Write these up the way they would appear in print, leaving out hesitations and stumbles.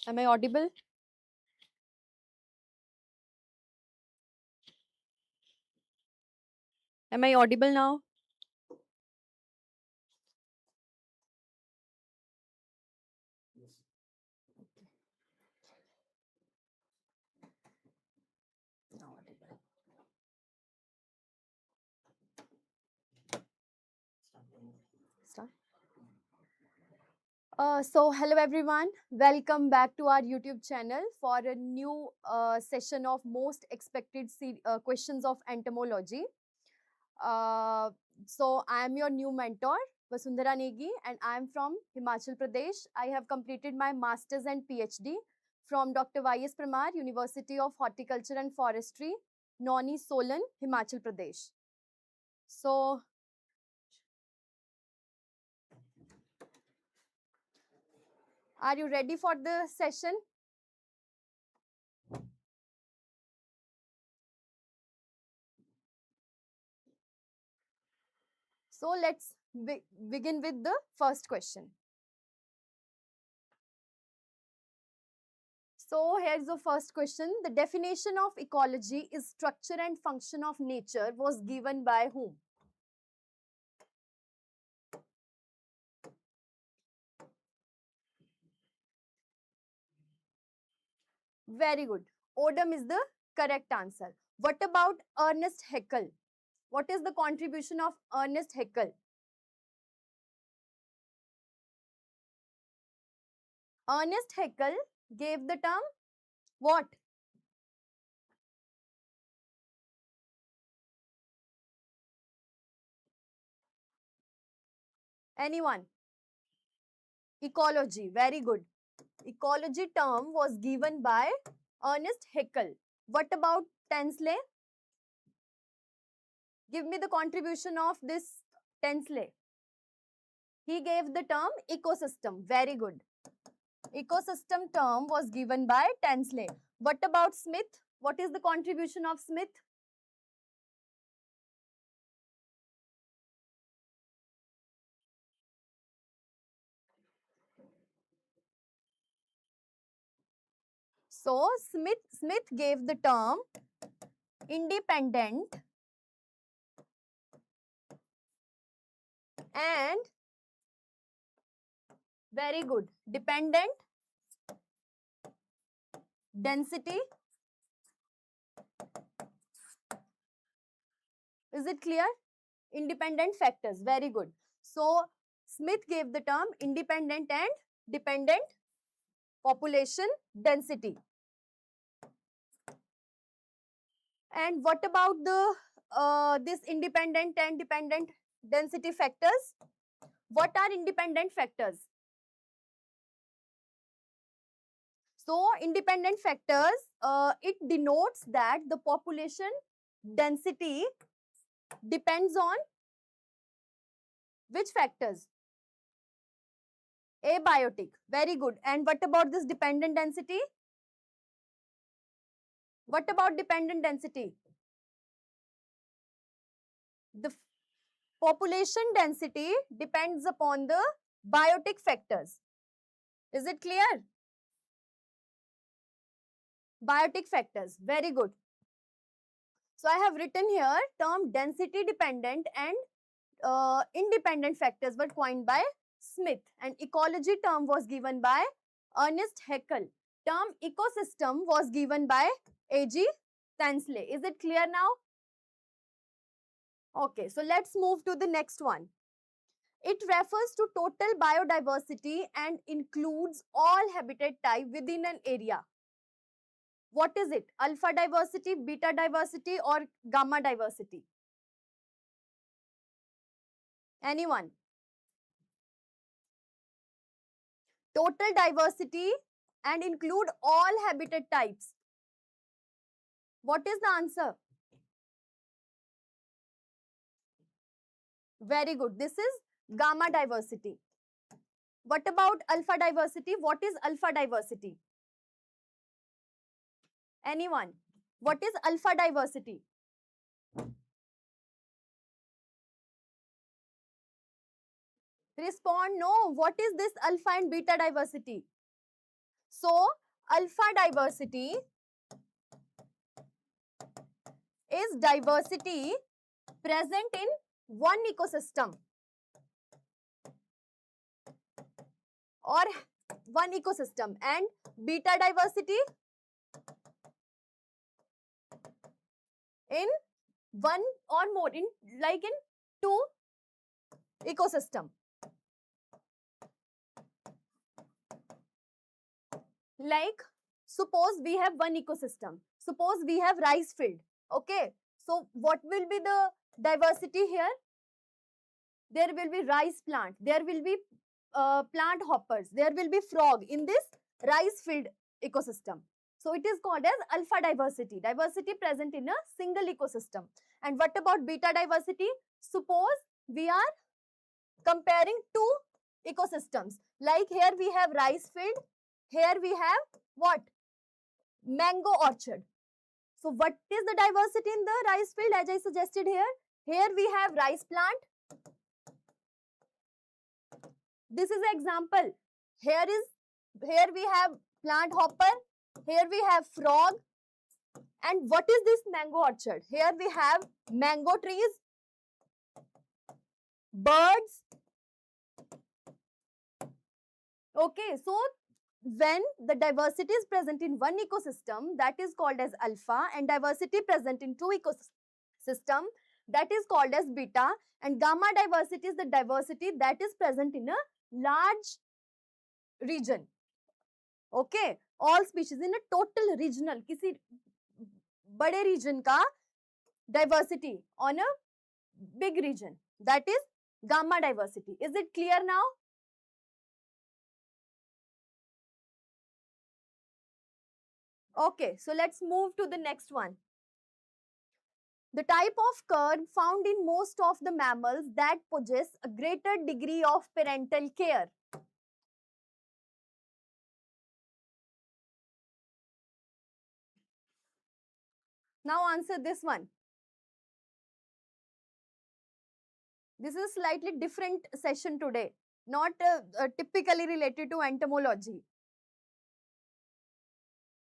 Am I audible? Am I audible now? Now audible. Start. So hello everyone, welcome back to our YouTube channel for a new session of most expected questions of entomology. So I am your new mentor, Vasundhara Negi, and I am from Himachal Pradesh. I have completed my Masters and PhD from Dr. Y.S. Pramar, University of Horticulture and Forestry, Nauni, Solan, Himachal Pradesh. So, are you ready for the session? So, let's begin with the first question. So, here's the first question. The definition of ecology is structure and function of nature was given by whom? Very good. Odum is the correct answer. What about Ernest Haeckel? What is the contribution of Ernest Haeckel? Ernest Haeckel gave the term what? Anyone? Ecology. Very good. Ecology term was given by Ernest Haeckel. What about Tinsley? Give me the contribution of this Tinsley. He gave the term ecosystem. Very good. Ecosystem term was given by Tinsley. What about Smith? What is the contribution of Smith? So Smith gave the term independent and very good dependent density. Is it clear? Independent factors. Very good. So Smith gave the term independent and dependent population density. And what about the this independent and dependent density factors? What are independent factors? So independent factors, it denotes that the population density depends on which factors? Abiotic. Very good. And what about this dependent density? What about dependent density? The population density depends upon the biotic factors. Is it clear? Biotic factors. Very good. So I have written here term density dependent and independent factors were coined by Smith, and ecology term was given by Ernest Haeckel. Term ecosystem was given by A.G. Tinsley. Is it clear now? Okay, so let's move to the next one. It refers to total biodiversity and includes all habitat type within an area. What is it? Alpha diversity, beta diversity, or gamma diversity? Anyone? Total diversity and include all habitat types. What is the answer? Very good. This is gamma diversity. What about alpha diversity? What is alpha diversity? Anyone? What is alpha diversity? Respond no. What is this alpha and beta diversity? So, alpha diversity is diversity present in one ecosystem or one ecosystem, and beta diversity in one or more, in like in two ecosystem. Like suppose we have one ecosystem, suppose we have rice field. Okay, so what will be the diversity here? There will be rice plant, there will be plant hoppers, there will be frog in this rice field ecosystem. So it is called as alpha diversity, diversity present in a single ecosystem. And what about beta diversity? Suppose we are comparing two ecosystems, like here we have rice field, here we have what? Mango orchard. So what is the diversity in the rice field? As I suggested here, here we have rice plant. This is an example. Here we have plant hopper, here we have frog. And what is this mango orchard? Here we have mango trees, birds. Okay, so when the diversity is present in one ecosystem, that is called as alpha, and diversity present in two ecosystem, that is called as beta. And gamma diversity is the diversity that is present in a large region. Okay, all species in a total regional, किसी बड़े region का diversity on a big region, that is gamma diversity. Is it clear now? Okay, so let's move to the next one. The type of curve found in most of the mammals that possess a greater degree of parental care. Now answer this one. This is a slightly different session today, not typically related to entomology.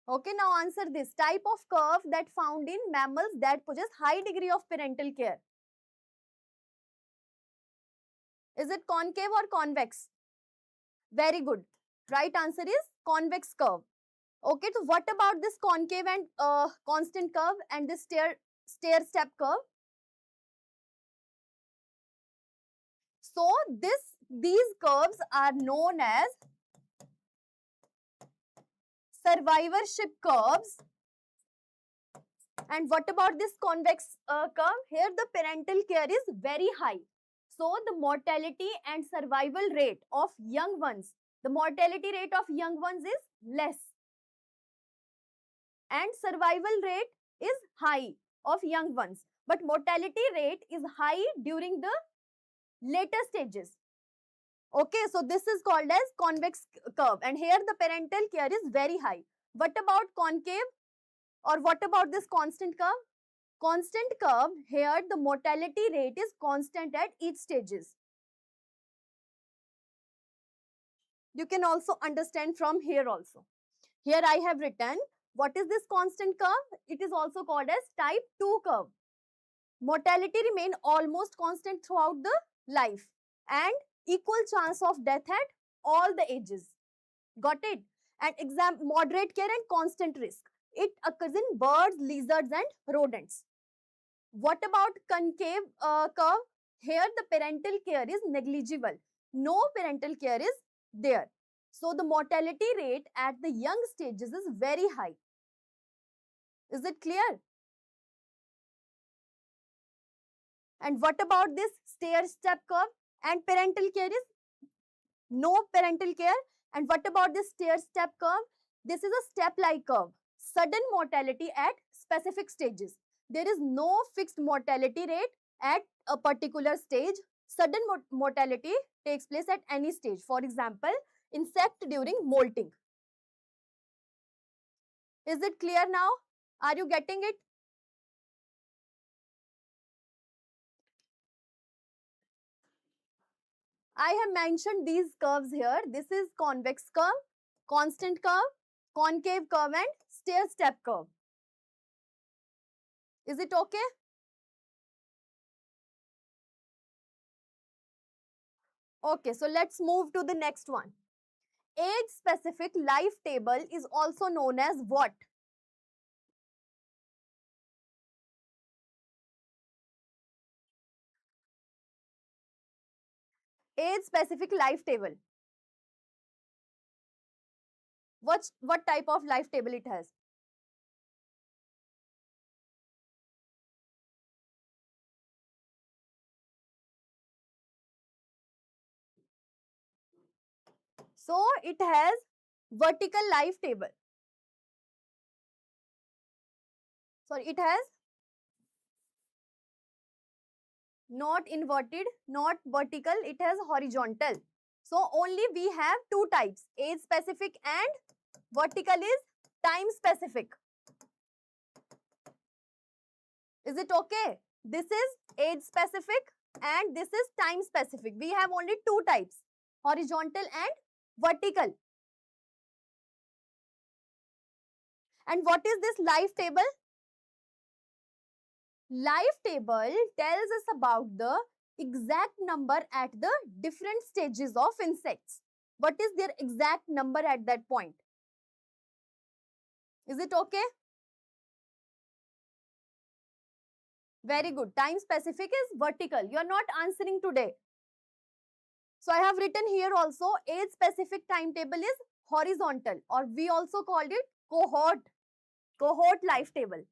Okay, now answer this. Type of curve that found in mammals that possess high degree of parental care. Is it concave or convex? Very good. Right answer is convex curve. Okay, so what about this concave and constant curve and this stair-step curve? So these curves are known as survivorship curves. And what about this convex curve? Here the parental care is very high. So the mortality and survival rate of young ones, the mortality rate of young ones is less. And survival rate is high of young ones. But mortality rate is high during the later stages. Okay, so this is called as convex curve. And here the parental care is very high. What about concave? Or what about this constant curve? Constant curve, here the mortality rate is constant at each stages. You can also understand from here also. Here I have written, what is this constant curve? It is also called as type 2 curve. Mortality remain almost constant throughout the life and equal chance of death at all the ages. Got it? And moderate care and constant risk. It occurs in birds, lizards and rodents. What about concave curve? Here the parental care is negligible. No parental care is there. So the mortality rate at the young stages is very high. Is it clear? And what about this stair-step curve? And parental care is no parental care. And what about this stair-step curve? This is a step-like curve. Sudden mortality at specific stages. There is no fixed mortality rate at a particular stage. Sudden mortality takes place at any stage. For example, insect during molting. Is it clear now? Are you getting it? I have mentioned these curves here. This is convex curve, constant curve, concave curve and stair-step curve. Is it okay? Okay, so let's move to the next one. Age-specific life table is also known as what? Age-specific life table. What type of life table it has? So it has vertical life table. Sorry, it has not inverted, not vertical, it has horizontal. So only we have two types, age specific and vertical is time specific. Is it okay? This is age specific and this is time specific. We have only two types, horizontal and vertical. And what is this life table? Life table tells us about the exact number at the different stages of insects. What is their exact number at that point? Is it okay? Very good. Time specific is vertical. You are not answering today. So I have written here also age specific timetable is horizontal, or we also called it cohort life table.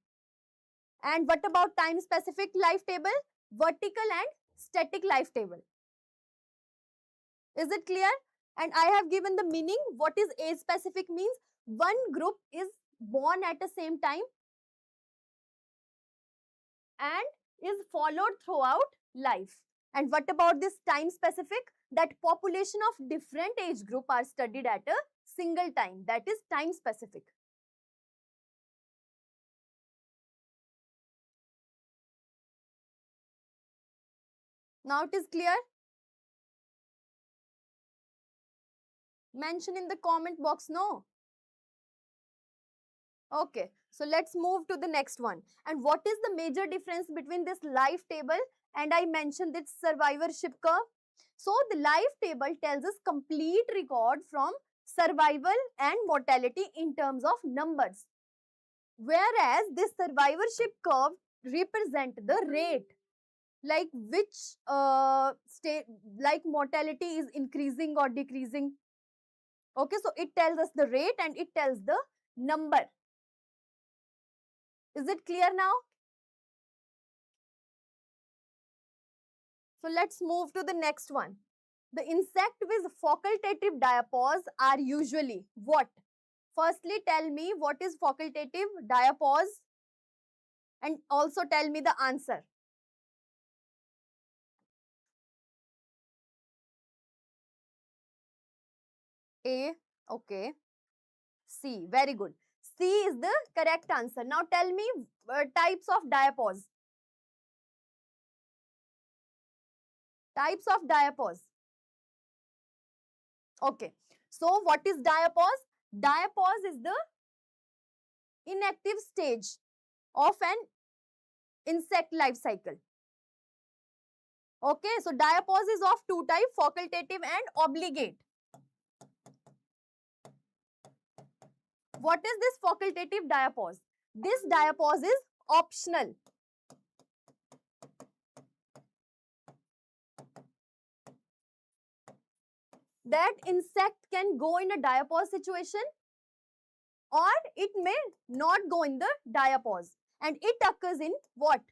And what about time specific life table? Vertical and static life table. Is it clear? And I have given the meaning. What is age specific means? One group is born at the same time and is followed throughout life. And what about this time specific? That population of different age group are studied at a single time. That is time specific. Now it is clear? Mention in the comment box, no? Okay, so let's move to the next one. And what is the major difference between this life table and I mentioned this survivorship curve? So the life table tells us complete record from survival and mortality in terms of numbers. Whereas this survivorship curve represent the rate, like which state, like mortality is increasing or decreasing. Okay, so it tells us the rate and it tells the number. Is it clear now? So let's move to the next one. The insect with facultative diapause are usually what? Firstly, tell me what is facultative diapause and also tell me the answer. A, okay. C, very good. C is the correct answer. Now tell me types of diapause. Types of diapause. Okay. So what is diapause? Diapause is the inactive stage of an insect life cycle. Okay. So diapause is of two types, facultative and obligate. What is this facultative diapause? This diapause is optional. That insect can go in a diapause situation or it may not go in the diapause, and it occurs in what?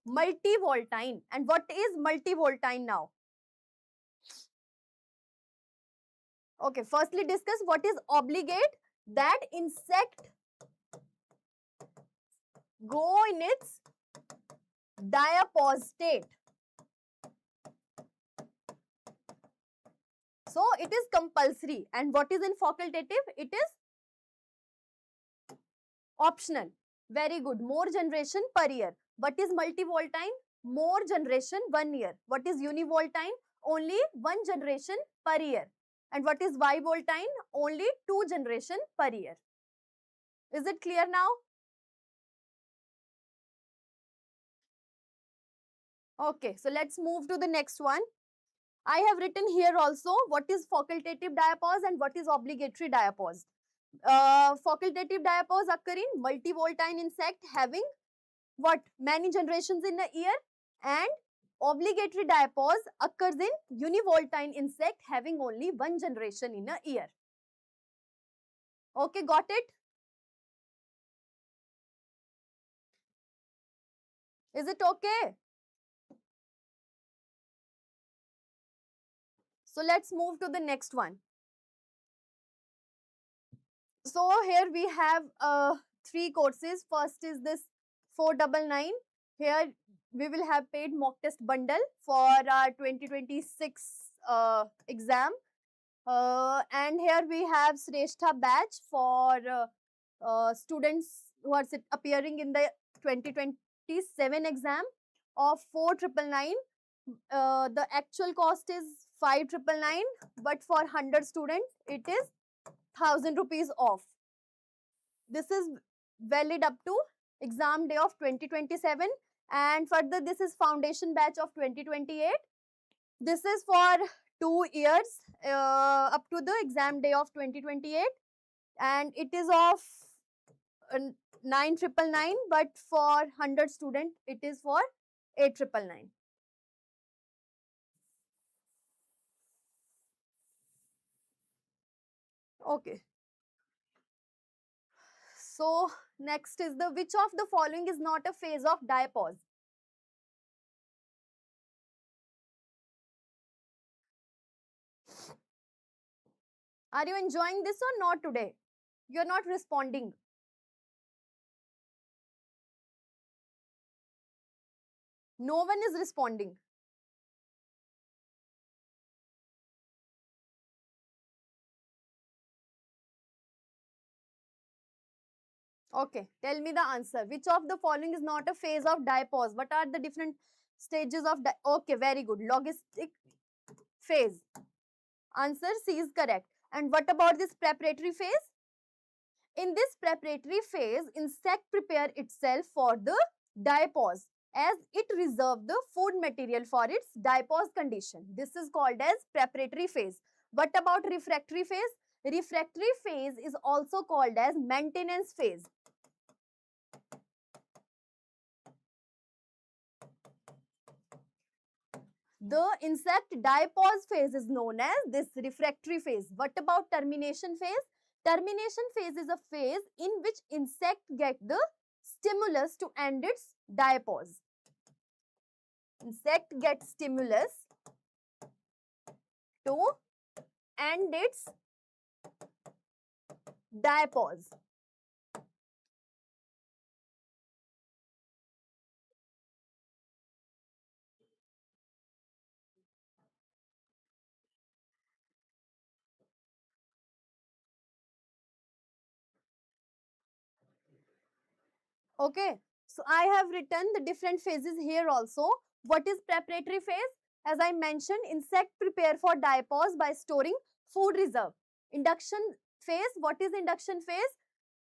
Multivoltine. And what is multivoltine now? Okay, firstly discuss what is obligate. That insect go in its diapause state. So it is compulsory. And what is in facultative? It is optional. Very good. More generation per year. What is multivoltine? More generation 1 year. What is univoltine? only one generation per year. And what is bivoltine? Only 2 generation per year. Is it clear now? Okay, so let's move to the next one. I have written here also what is facultative diapause and what is obligatory diapause. Facultative diapause occur in multivoltine insect having what? Many generations in a year, and obligatory diapause occurs in univoltine insect having only one generation in a year. Okay, got it? Is it okay? So let's move to the next one. So here we have 3 courses. First is this 499. Here we will have paid mock test bundle for our 2026 exam. And here we have Shrestha batch for students who are appearing in the 2027 exam of 4,999. The actual cost is 5,999, but for 100 students it is 1,000 rupees off. This is valid up to exam day of 2027, and further this is foundation batch of 2028. This is for 2 years up to the exam day of 2028, and it is of 9,999, but for 100 student it is for 8,999. Okay. So next is the which of the following is not a phase of diapause? Are you enjoying this or not today? You are not responding. No one is responding. Okay, tell me the answer. Which of the following is not a phase of diapause? What are the different stages of okay, very good. Logistic phase. Answer C is correct. And what about this preparatory phase? In this preparatory phase, insect prepare itself for the diapause as it reserve the food material for its diapause condition. This is called as preparatory phase. What about refractory phase? Refractory phase is also called as maintenance phase. The insect diapause phase is known as this refractory phase. What about termination phase? Termination phase is a phase in which insect get the stimulus to end its diapause. Insect gets stimulus to end its diapause. Okay, so I have written the different phases here also. What is preparatory phase? As I mentioned, insect prepare for diapause by storing food reserve. Induction phase, what is induction phase?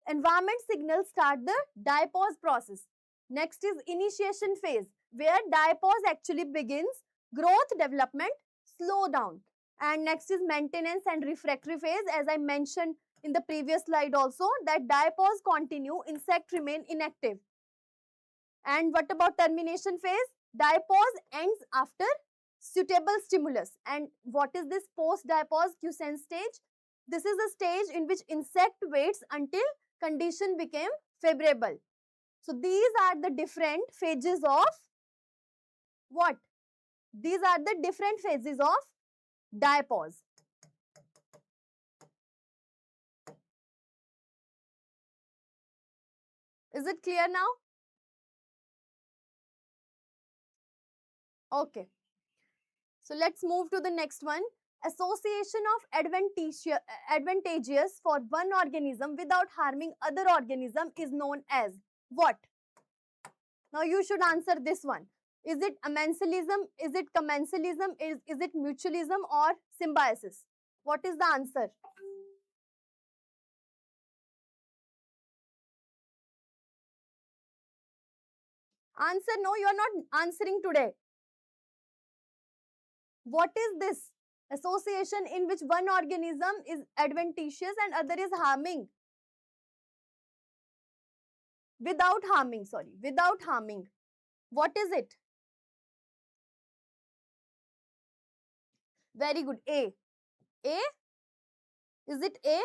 Environment signals start the diapause process. Next is initiation phase, where diapause actually begins, growth development slow down. And next is maintenance and refractory phase. As I mentioned in the previous slide also, that diapause continue, insect remain inactive. And what about termination phase? Diapause ends after suitable stimulus. And what is this post-diapause quiescence stage? This is a stage in which insect waits until condition became favorable. So these are the different phases of what? These are the different phases of diapause. Is it clear now? Okay. So let's move to the next one. Association of advantageous for one organism without harming other organism is known as what? Now you should answer this one. Is it amensalism? Is it commensalism? Is it mutualism or symbiosis? What is the answer? Answer no, you are not answering today. What is this? Association in which one organism is adventitious and other is harming. Without harming, sorry, without harming. What is it? Very good. A. A? Is it A?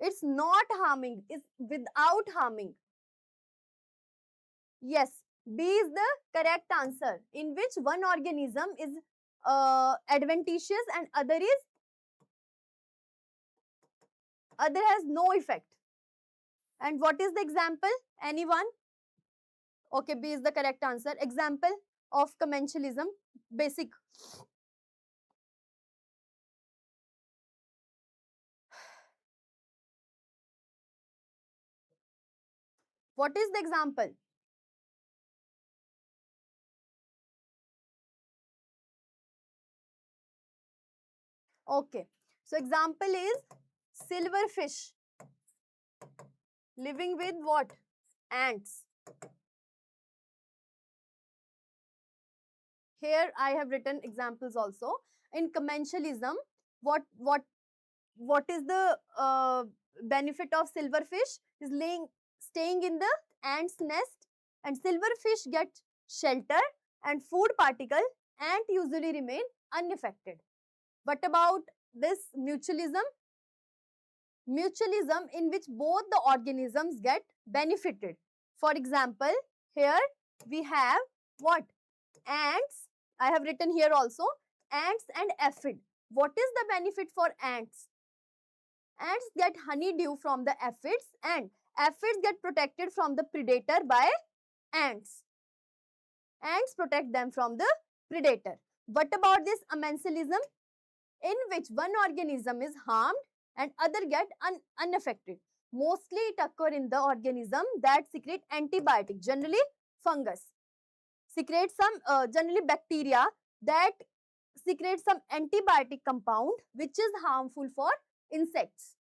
It's not harming. It's without harming. Yes. B is the correct answer. In which one organism is adventitious and other has no effect. And what is the example? Anyone? Okay, B is the correct answer. Example of commensalism, basic. What is the example? Okay. So example is silverfish living with what? Ants. Here I have written examples also. In commensalism, what is the benefit of silverfish? Is staying in the ant's nest, and silverfish get shelter and food particle. Ant usually remain unaffected. What about this mutualism? Mutualism in which both the organisms get benefited. For example, here we have what? Ants. I have written here also ants and aphid. What is the benefit for ants? Ants get honeydew from the aphids and aphids get protected from the predator by ants. Ants protect them from the predator. What about this amensalism? In which one organism is harmed and other get unaffected. Mostly it occurs in the organism that secrete antibiotic, generally fungus. Secrete some, generally bacteria that secrete some antibiotic compound which is harmful for insects.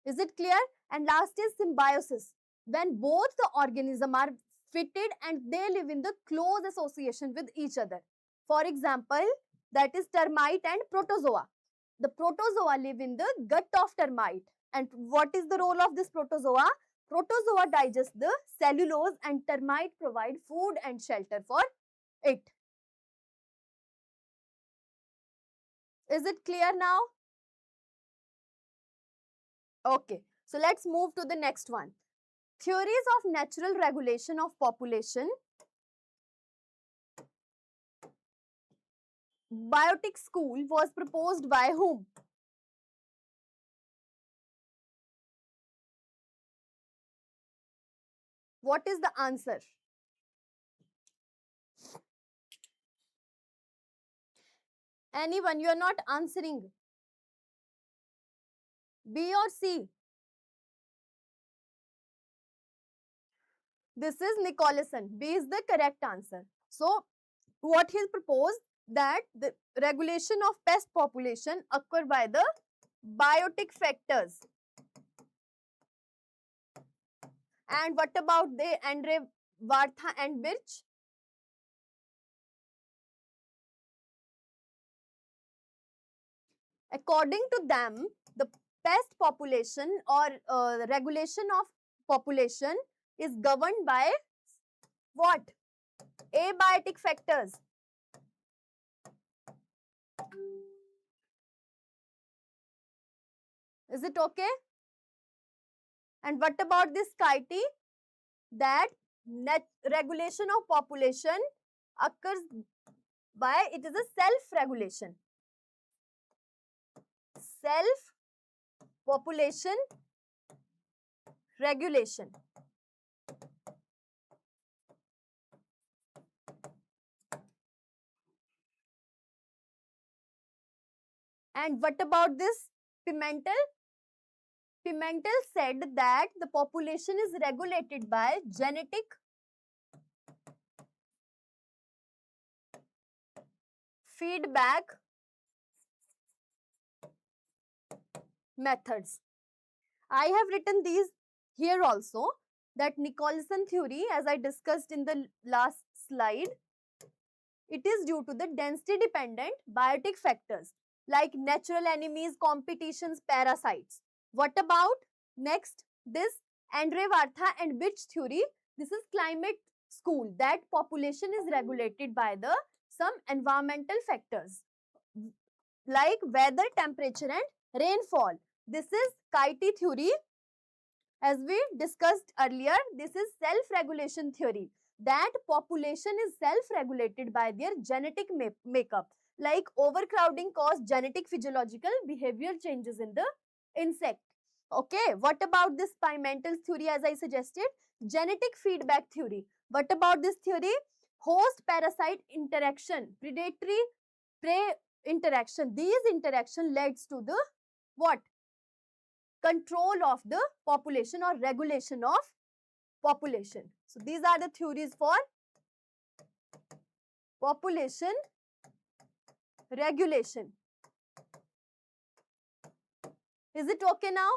Is it clear? And last is symbiosis. When both the organisms are fitted and they live in the close association with each other. For example, that is termite and protozoa. The protozoa live in the gut of termite. And what is the role of this protozoa? Protozoa digest the cellulose and termite provide food and shelter for it. Is it clear now? Okay, so let's move to the next one. Theories of natural regulation of population. Biotic school was proposed by whom? What is the answer? Anyone? You are not answering. B or C? This is Nicholson. B is the correct answer. So, what he proposed that the regulation of pest population occur by the biotic factors. And what about the Andre Vartha and Birch? According to them, the pest population or regulation of population is governed by what? Abiotic factors. Is it okay? And what about this Kitey? That regulation of population occurs by, it is a self-regulation. Self-population regulation. And what about this Pimentel? Pimentel said that the population is regulated by genetic feedback methods. I have written these here also, that Nicholson theory, as I discussed in the last slide, it is due to the density dependent biotic factors like natural enemies, competitions, parasites. What about next? This Andre Vartha and Bitch theory. This is climate school, that population is regulated by the some environmental factors like weather, temperature and rainfall. This is Kaiti theory. As we discussed earlier, this is self-regulation theory, that population is self-regulated by their genetic makeup. Like overcrowding cause genetic physiological behavior changes in the insect. Okay, what about this Pimentel's theory? As I suggested, genetic feedback theory. What about this theory? Host parasite interaction, predatory prey interaction. These interaction leads to the what? Control of the population or regulation of population. So these are the theories for population regulation. Is it okay now?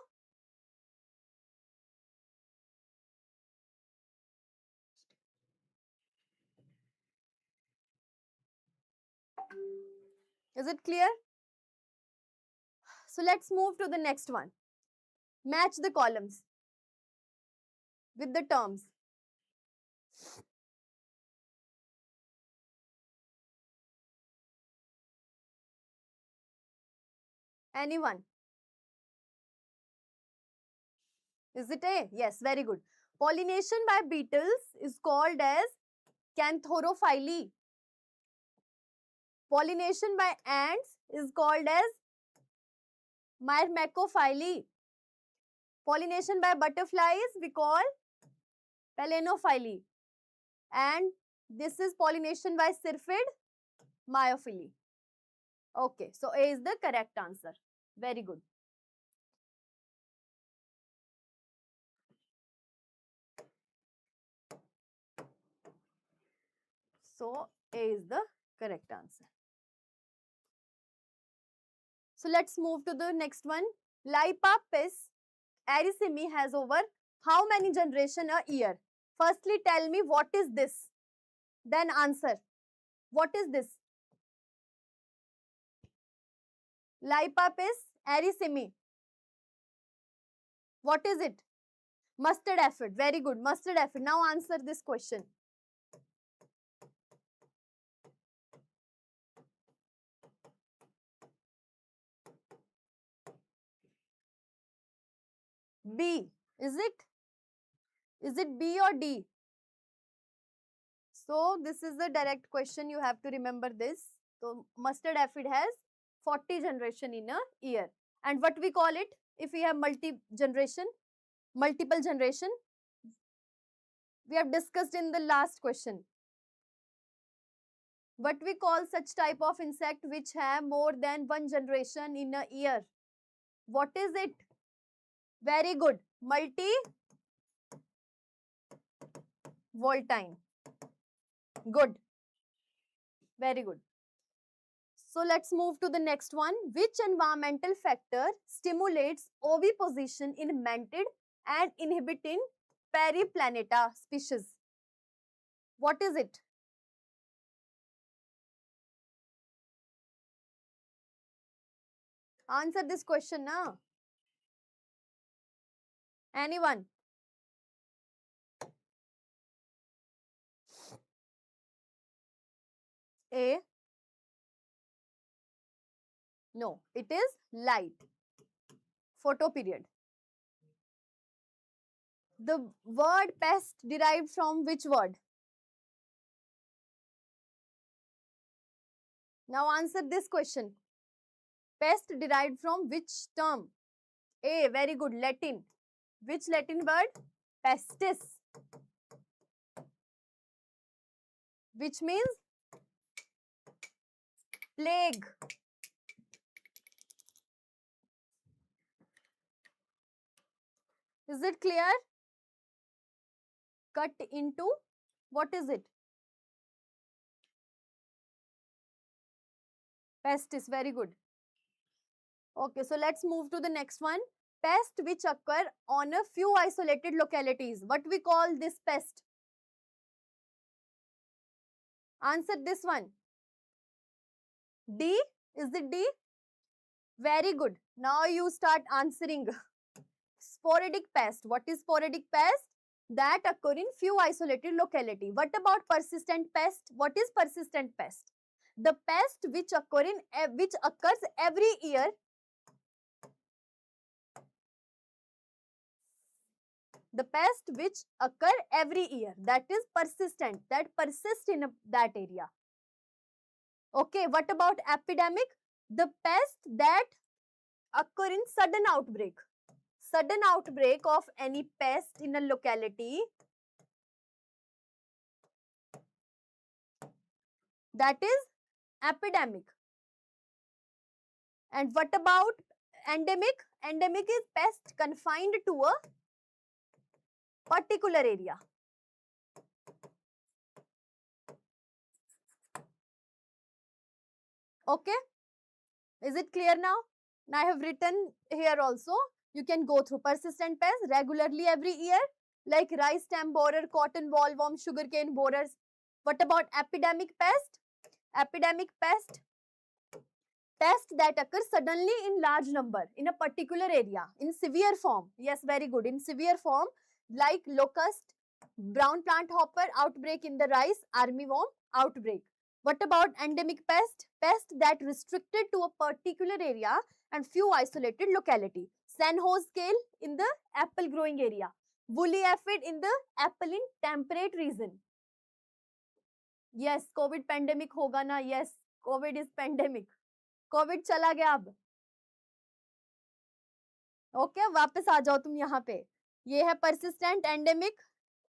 Is it clear? So let's move to the next one. Match the columns with the terms. Anyone? Is it A? Yes, very good. Pollination by beetles is called as canthorophyly. Pollination by ants is called as myrmecophyly. Pollination by butterflies we call palenophyly. And this is pollination by syrphid, myophily. Okay, so A is the correct answer. Very good. So A is the correct answer. So let's move to the next one. Lipa Pest Erisimi has over how many generations a year? Firstly, tell me what is this? Then answer. What is this? Lipa Pest Erisimi. What is it? Mustard aphid. Very good. Mustard aphid. Now answer this question. B. Is it? Is it B or D? So this is the direct question. You have to remember this. So mustard aphid has 40 generation in a year. And what we call it if we have multiple generation? We have discussed in the last question. What we call such type of insect which have more than one generation in a year? What is it? Very good. Multi-voltine. Good. Very good. So let's move to the next one. Which environmental factor stimulates oviposition in mantid and inhibit in Periplaneta species? What is it? Answer this question now. Anyone? A. No, it is light. Photoperiod. The word pest derived from which word? Now answer this question. Pest derived from which term? A. Very good. Latin. Which Latin word? Pestis. Which means plague. Is it clear? Cut into, what is it? Pestis, very good. Okay, so let's move to the next one. Pest which occur on a few isolated localities. What we call this pest? Answer this one. D? Is it D? Very good. Now you start answering. Sporadic pest. What is sporadic pest? That occur in few isolated locality. What about persistent pest? What is persistent pest? The pest which occurs every year. The pest which occur every year, that is persistent, that persists in that area. Okay, what about epidemic? The pest that occur in sudden outbreak. Sudden outbreak of any pest in a locality, that is epidemic. And what about endemic? Endemic is pest confined to a particular area. Okay, is it clear now? Now I have written here also. You can go through persistent pests regularly every year, like rice stem borer, cotton bollworm, sugarcane borers. What about epidemic pest? Epidemic pest that occurs suddenly in large number in a particular area in severe form. Yes, very good. In severe form, like locust, brown plant hopper outbreak in the rice, armyworm outbreak. What about endemic pest? Pest that restricted to a particular area and few isolated locality. San Jose scale in the apple growing area. Woolly aphid in the apple in temperate region. Yes, COVID pandemic होगा ना. Yes, COVID is pandemic. COVID चला गया अब. Okay, वापस आ जाओ तुम यहाँ पे. ये है persistent, endemic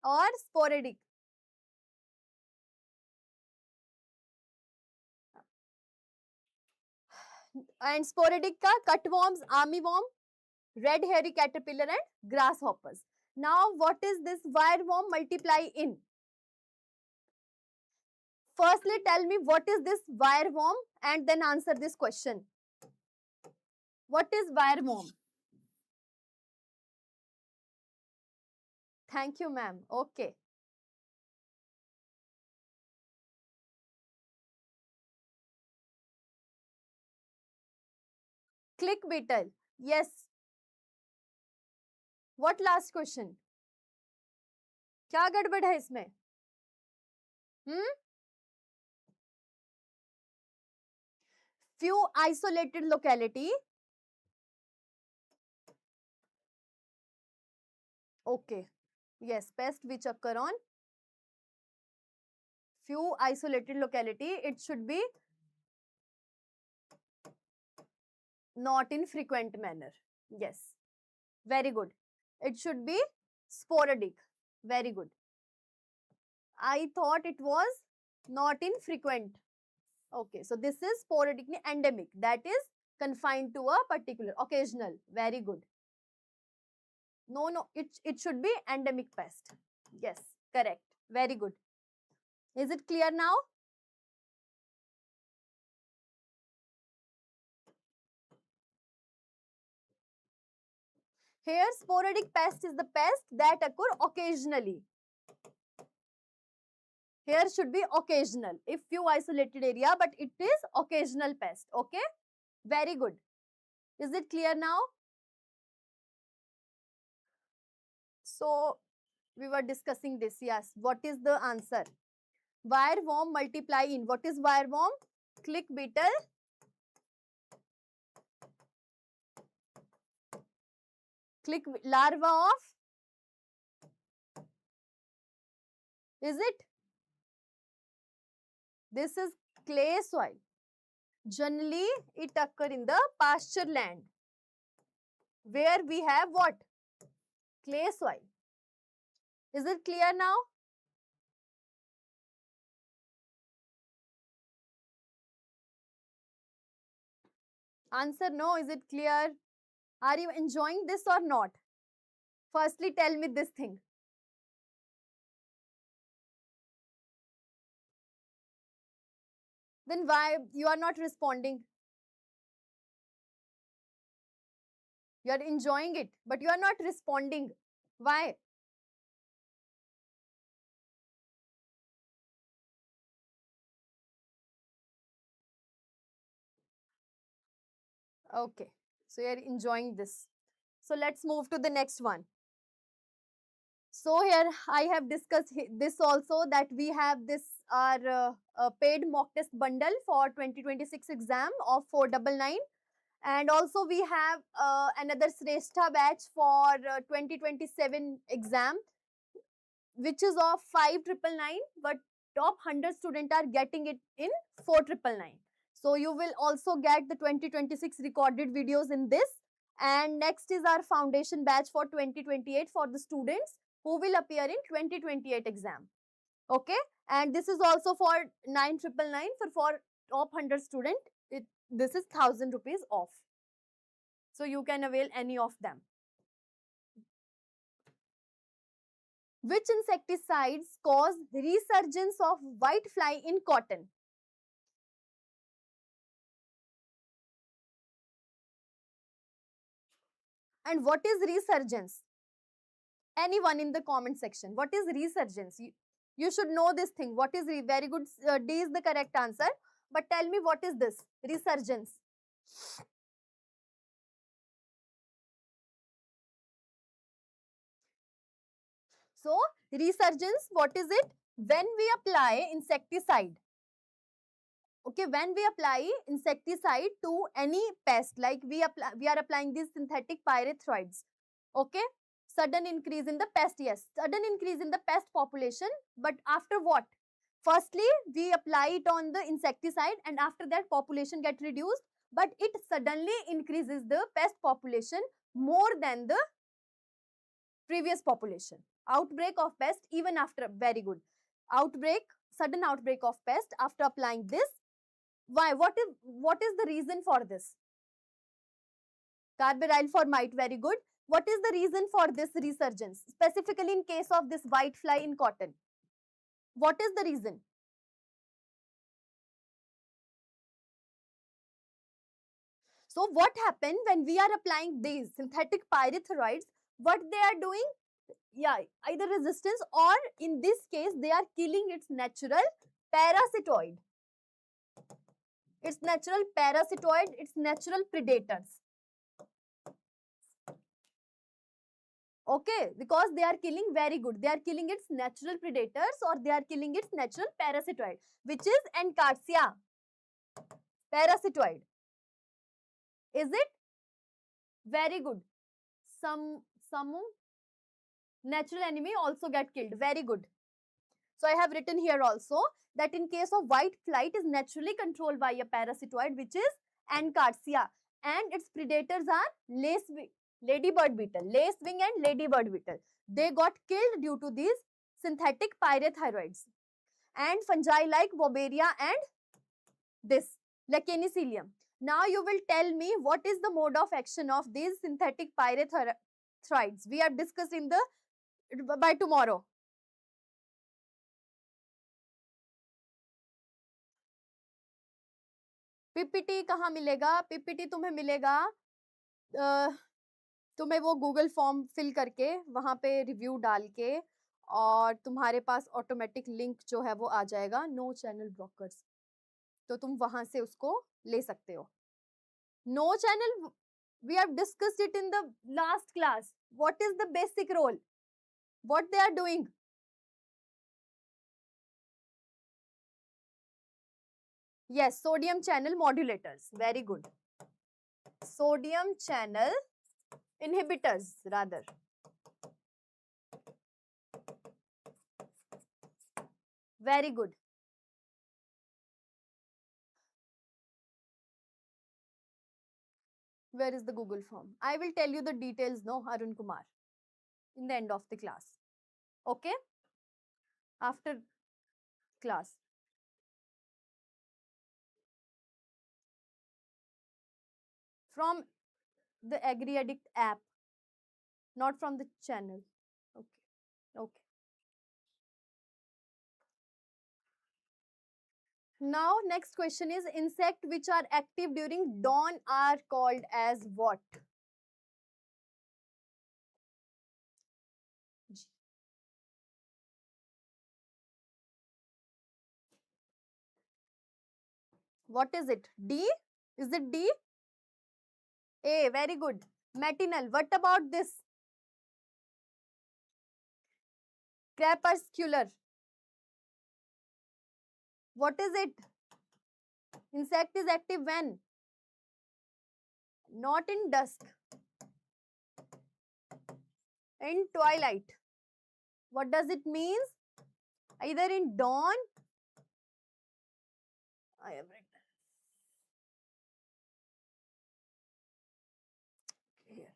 और sporadic. And sporadic का cutworms, armyworm, red hairy caterpillar and grasshoppers. Now what is this wireworm multiply in? Firstly tell me what is this wireworm and then answer this question. What is wireworm? Thank you ma'am. Okay. Click beetle. Yes. What last question? क्या गड़बड़ है इसमें? Few isolated locality. Okay. Yes, pest which occur on few isolated locality. It should be not in frequent manner. Yes. Very good. It should be sporadic. Very good. I thought it was not infrequent. Okay, so this is sporadic, endemic. That is confined to a particular, occasional. Very good. No, it should be endemic pest. Yes, correct. Very good. Is it clear now? Here, sporadic pest is the pest that occur occasionally. Here should be occasional. If few isolated area, but it is occasional pest. Okay? Very good. Is it clear now? So, we were discussing this. Yes. What is the answer? Wireworm multiply in. What is wireworm? Click beetle. Click larva of. Is it? This is clay soil. Generally, it occur in the pasture land where we have what? Clay soil. Is it clear now? Answer no. Is it clear? Are you enjoying this or not? Firstly, tell me this thing. Then why you are not responding? You are enjoying it, but you are not responding. Why? Okay, so you are enjoying this. So let's move to the next one. So here I have discussed this also, that we have this our paid mock test bundle for 2026 exam of 499, and also we have another Srestha batch for 2027 exam, which is of 5,999, but top 100 students are getting it in 4,999. So you will also get the 2026 recorded videos in this. And next is our foundation batch for 2028 for the students who will appear in 2028 exam. Okay, and this is also for 9,999 for top 100 student. This is 1,000 rupees off. So you can avail any of them. Which insecticides cause resurgence of whitefly in cotton? And what is resurgence? Anyone in the comment section, what is resurgence? You should know this thing. What is very good? D is the correct answer. But tell me, what is this resurgence? So resurgence, what is it? When we apply insecticide. Okay, when we apply insecticide to any pest, like we are applying these synthetic pyrethroids. Okay, sudden increase in the pest, yes, sudden increase in the pest population. But after what? Firstly, we apply it on the insecticide, and after that population get reduced, but it suddenly increases the pest population more than the previous population. Outbreak of pest even after, very good. Outbreak, sudden outbreak of pest after applying this. Why? What is the reason for this? Carbaryl formite, very good. What is the reason for this resurgence? Specifically in case of this whitefly in cotton. What is the reason? So what happened when we are applying these synthetic pyrethroids? What they are doing? Yeah, either resistance, or in this case, they are killing its natural parasitoid. Its natural parasitoid, its natural predators. Okay, because they are killing, very good, they are killing its natural predators, or they are killing its natural parasitoid, which is Encarsia parasitoid. Is it? Very good. Some natural enemy also get killed. Very good. So I have written here also that in case of white flight is naturally controlled by a parasitoid, which is Encarsia, and its predators are ladybird beetle, lacewing and ladybird beetle. They got killed due to these synthetic pyrethroids. And fungi like Boberia and this Lecanicilium. Now you will tell me what is the mode of action of these synthetic pyrethroids. We have discussed in the by tomorrow. PPT कहाँ मिलेगा? PPT तुम्हें मिलेगा, तुम्हें वो Google form fill करके वहां पे review डाल के, और तुम्हारे पास ऑटोमेटिक लिंक जो है वो आ जाएगा, नो चैनल ब्लॉकर्स, तो तुम वहां से उसको ले सकते हो. No channel, we have discussed it in the last class. What is the basic role? What they are doing? Yes, sodium channel modulators. Very good. Sodium channel inhibitors, rather. Very good. Where is the Google form? I will tell you the details, no, Arun Kumar, in the end of the class. Okay? After class. From the AgriAddict app, not from the channel. Okay. Okay. Now, next question is insect which are active during dawn are called as what? What is it? D? Is it D? A, very good. Matinal. What about this? Crepuscular. What is it? Insect is active when? Not in dusk. In twilight. What does it mean? Either in dawn. I have written here.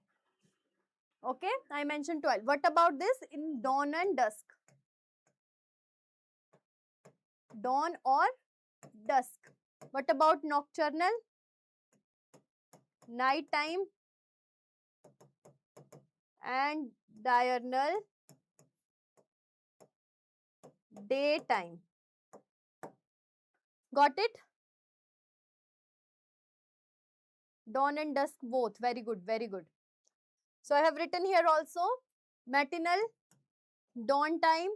Okay, I mentioned 12. What about this? In dawn and dusk. Dawn or dusk. What about nocturnal? Night time and diurnal, daytime. Got it? Dawn and dusk both. Very good, very good. So I have written here also matinal, dawn time,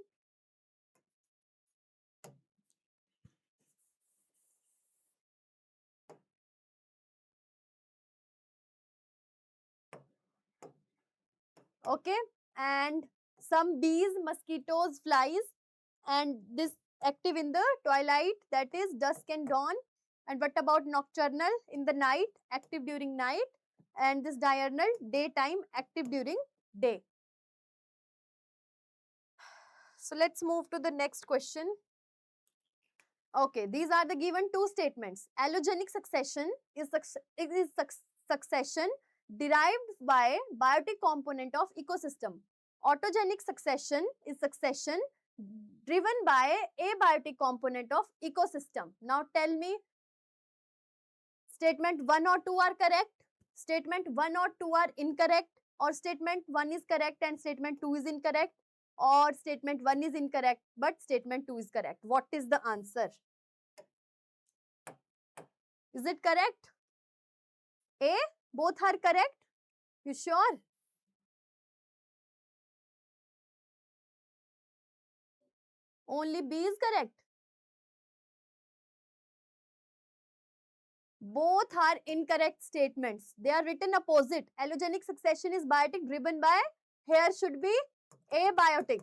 okay, and some bees, mosquitoes, flies, and this active in the twilight, that is dusk and dawn. And what about nocturnal? In the night, active during night, and this diurnal, daytime, active during day. So let's move to the next question. Okay, these are the given two statements. Allogenic succession is succession derived by biotic component of ecosystem. Autogenic succession is succession driven by abiotic component of ecosystem. Now tell me, statement 1 or 2 are correct, statement 1 or 2 are incorrect, or statement 1 is correct and statement 2 is incorrect, or statement 1 is incorrect but statement 2 is correct. What is the answer? Is it correct? A, both are correct? You sure? Only B is correct. Both are incorrect statements. They are written opposite. Allogenic succession is biotic driven by, here should be abiotic.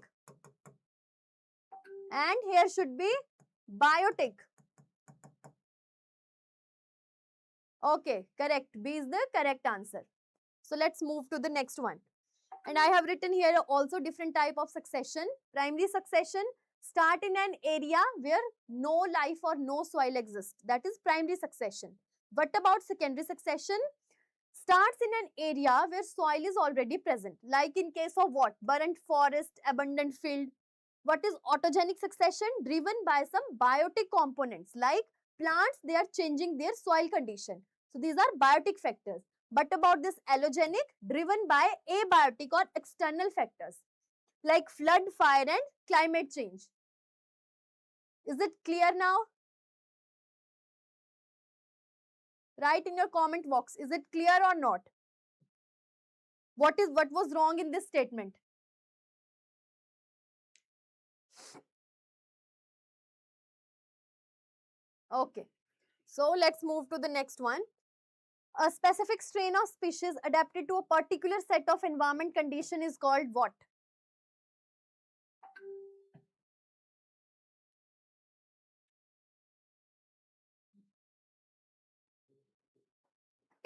And here should be biotic. Okay, correct. B is the correct answer. So let's move to the next one. And I have written here also different type of succession. Primary succession start in an area where no life or no soil exists. That is primary succession. What about secondary succession? Starts in an area where soil is already present. Like in case of what? Burnt forest, abundant field. What is autogenic succession? Driven by some biotic components. Like plants, they are changing their soil condition. So these are biotic factors. But about this allogenic, driven by abiotic or external factors like flood, fire and climate change. Is it clear now? Write in your comment box. Is it clear or not? What was wrong in this statement? Okay. So let's move to the next one. A specific strain of species adapted to a particular set of environment condition is called what?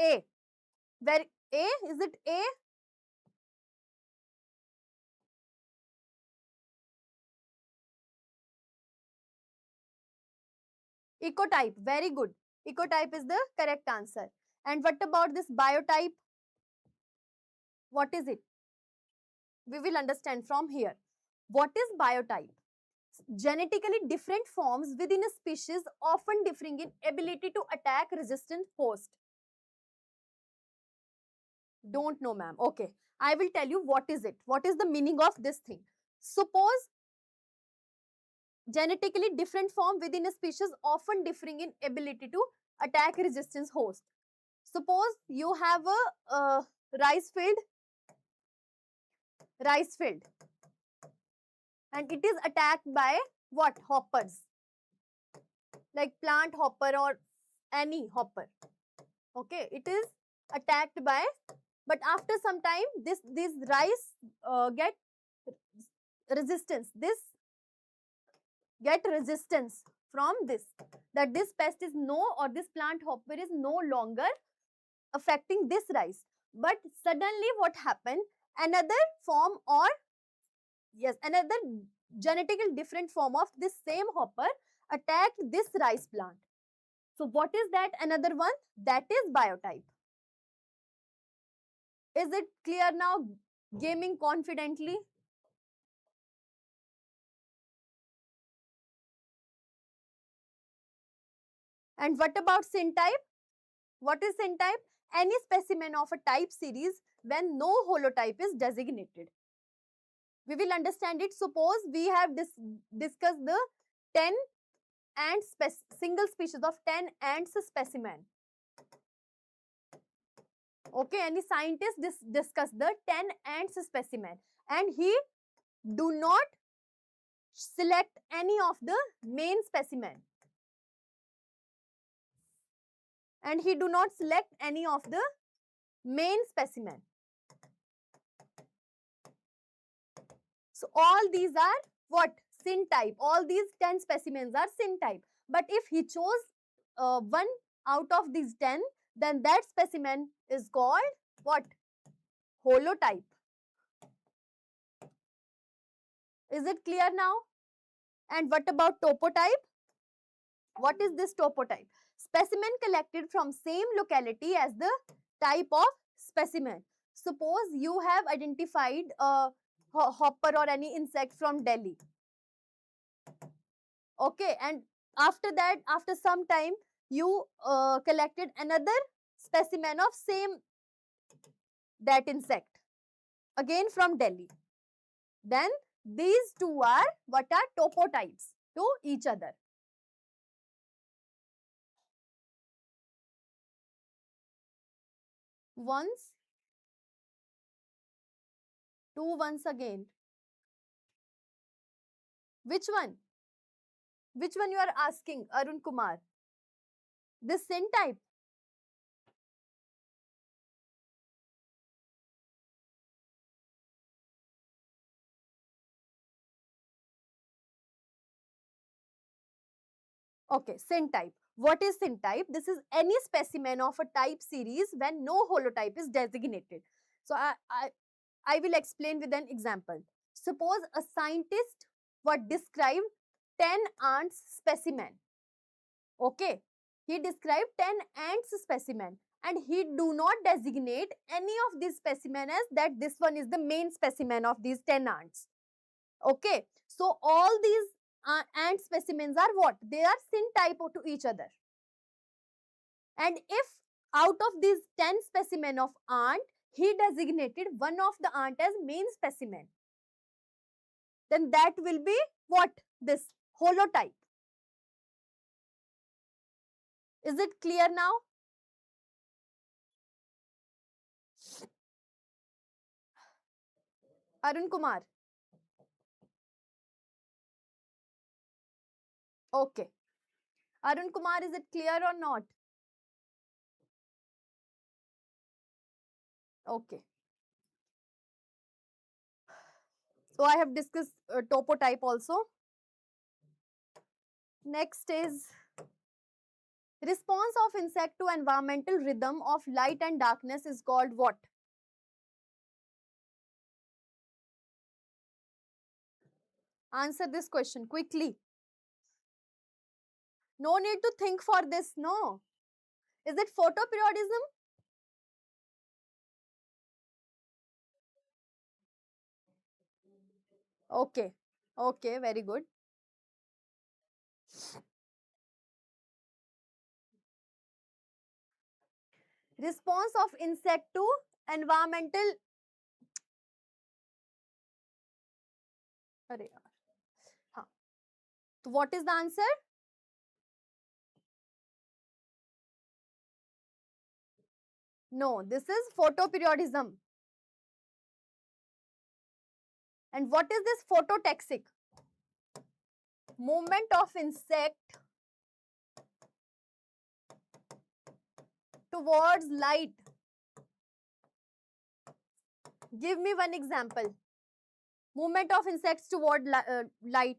A. Where A? Is it A? Ecotype. Very good. Ecotype is the correct answer. And what about this biotype? What is it? We will understand from here. What is biotype? Genetically different forms within a species, often differing in ability to attack resistant host. Don't know, ma'am. Okay. I will tell you what is it. What is the meaning of this thing? Suppose genetically different form within a species, often differing in ability to attack resistance host. Suppose you have a rice field, and it is attacked by what? Hoppers, like plant hopper or any hopper. Okay, it is attacked by, but after some time this rice get resistance. This get resistance from this, that this pest is or this plant hopper is no longer affecting this rice. But suddenly what happened? Another form, or yes, another genetically different form of this same hopper attacked this rice plant. So what is that another one? That is biotype. Is it clear now? Gaming confidently. And what about syntype? What is syntype? Any specimen of a type series when no holotype is designated. We will understand it. Suppose we have discussed the 10 ants, single species of 10 ants specimen. Okay, any scientist discuss the 10 ants specimen, and he do not select any of the main specimen. And he do not select any of the main specimen. So all these are what? Syntype. All these 10 specimens are syntype. But if he chose one out of these 10, then that specimen is called what? Holotype. Is it clear now? And what about topotype? What is this topotype? Specimen collected from same locality as the type of specimen. Suppose you have identified a hopper or any insect from Delhi. Okay, and after that, after some time, you collected another specimen of same that insect, again from Delhi. Then these two are what? Are topotypes to each other. Once, two once again. Which one? Which one you are asking, Arun Kumar? This syntype. Okay, syntype. What is syntype? This is any specimen of a type series when no holotype is designated. So I will explain with an example. Suppose a scientist described 10 ants specimen. Okay, he described 10 ants specimen, and he do not designate any of these specimen as that this one is the main specimen of these 10 ants. Okay, so all these ant specimens are what? They are syntype to each other. And if out of these 10 specimen of ant, he designated one of the ant as main specimen, then that will be what? This holotype. Is it clear now? Arun Kumar. Okay. Arun Kumar, is it clear or not? Okay. So I have discussed topotype also. Next is response of insect to environmental rhythm of light and darkness is called what? Answer this question quickly. No need to think for this, no. Is it photoperiodism? Okay. Okay, very good. Response of insect to environmental. अरे यार, हाँ, So what is the answer? No, this is photoperiodism. And what is this phototaxic? Movement of insect towards light. Give me one example. Movement of insects toward light.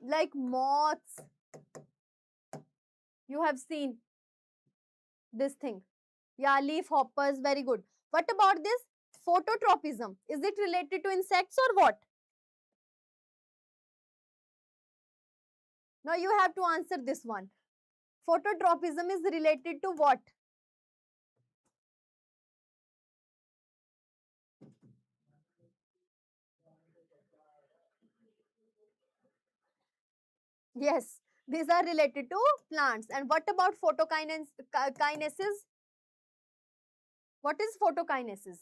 Like moths. You have seen this thing. Yeah, leaf hoppers, very good. What about this phototropism? Is it related to insects or what? Now you have to answer this one. Phototropism is related to what? Yes, these are related to plants. And what about photokinesis? What is photokinesis?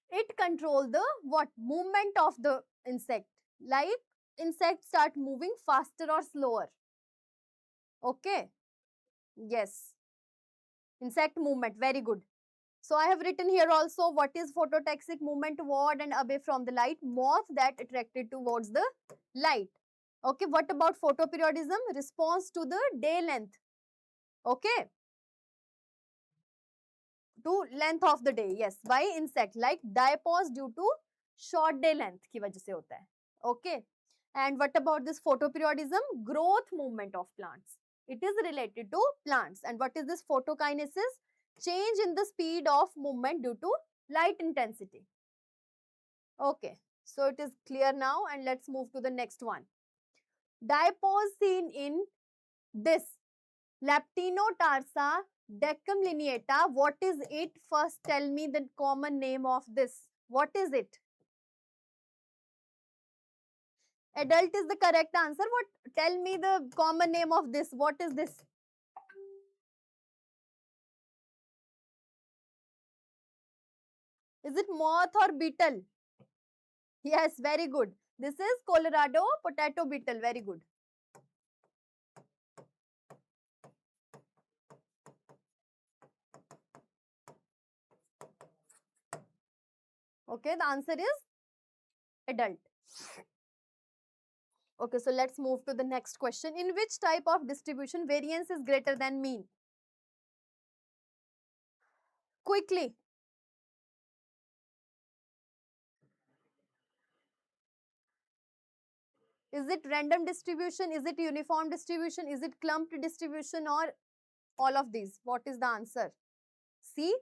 It controls the what? Movement of the insect. Like insects start moving faster or slower. Okay. Yes. Insect movement. Very good. So I have written here also what is phototaxic movement toward and away from the light. Moth that attracted towards the light. Okay. What about photoperiodism? Response to the day length. Okay. To length of the day. Yes. By insect. Like diapause due to short day length की वजह से होता है. Okay. And what about this photoperiodism? Growth movement of plants. It is related to plants. And what is this photokinesis? Change in the speed of movement due to light intensity. Okay. So it is clear now, and let's move to the next one. Diapause seen in this Leptinotarsa decumlineata. What is it? First tell me the common name of this. What is it? Adult is the correct answer. What? Tell me the common name of this. What is this? Is it moth or beetle? Yes, very good. This is Colorado potato beetle. Very good. Okay, the answer is adult. Okay, so let's move to the next question. In which type of distribution variance is greater than mean? Quickly. Is it random distribution? Is it uniform distribution? Is it clumped distribution, or all of these? What is the answer? C?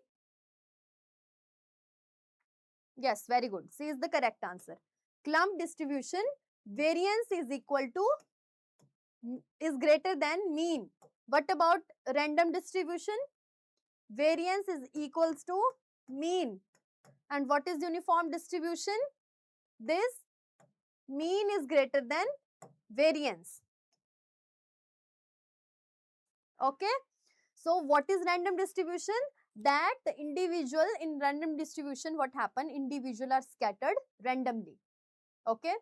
Yes, very good. C is the correct answer. Clump distribution, variance is equal to, is greater than mean. What about random distribution? Variance is equals to mean. And what is uniform distribution? This mean is greater than variance. Okay. So what is random distribution? That the individual in random distribution, what happen? Individual are scattered randomly. Okay.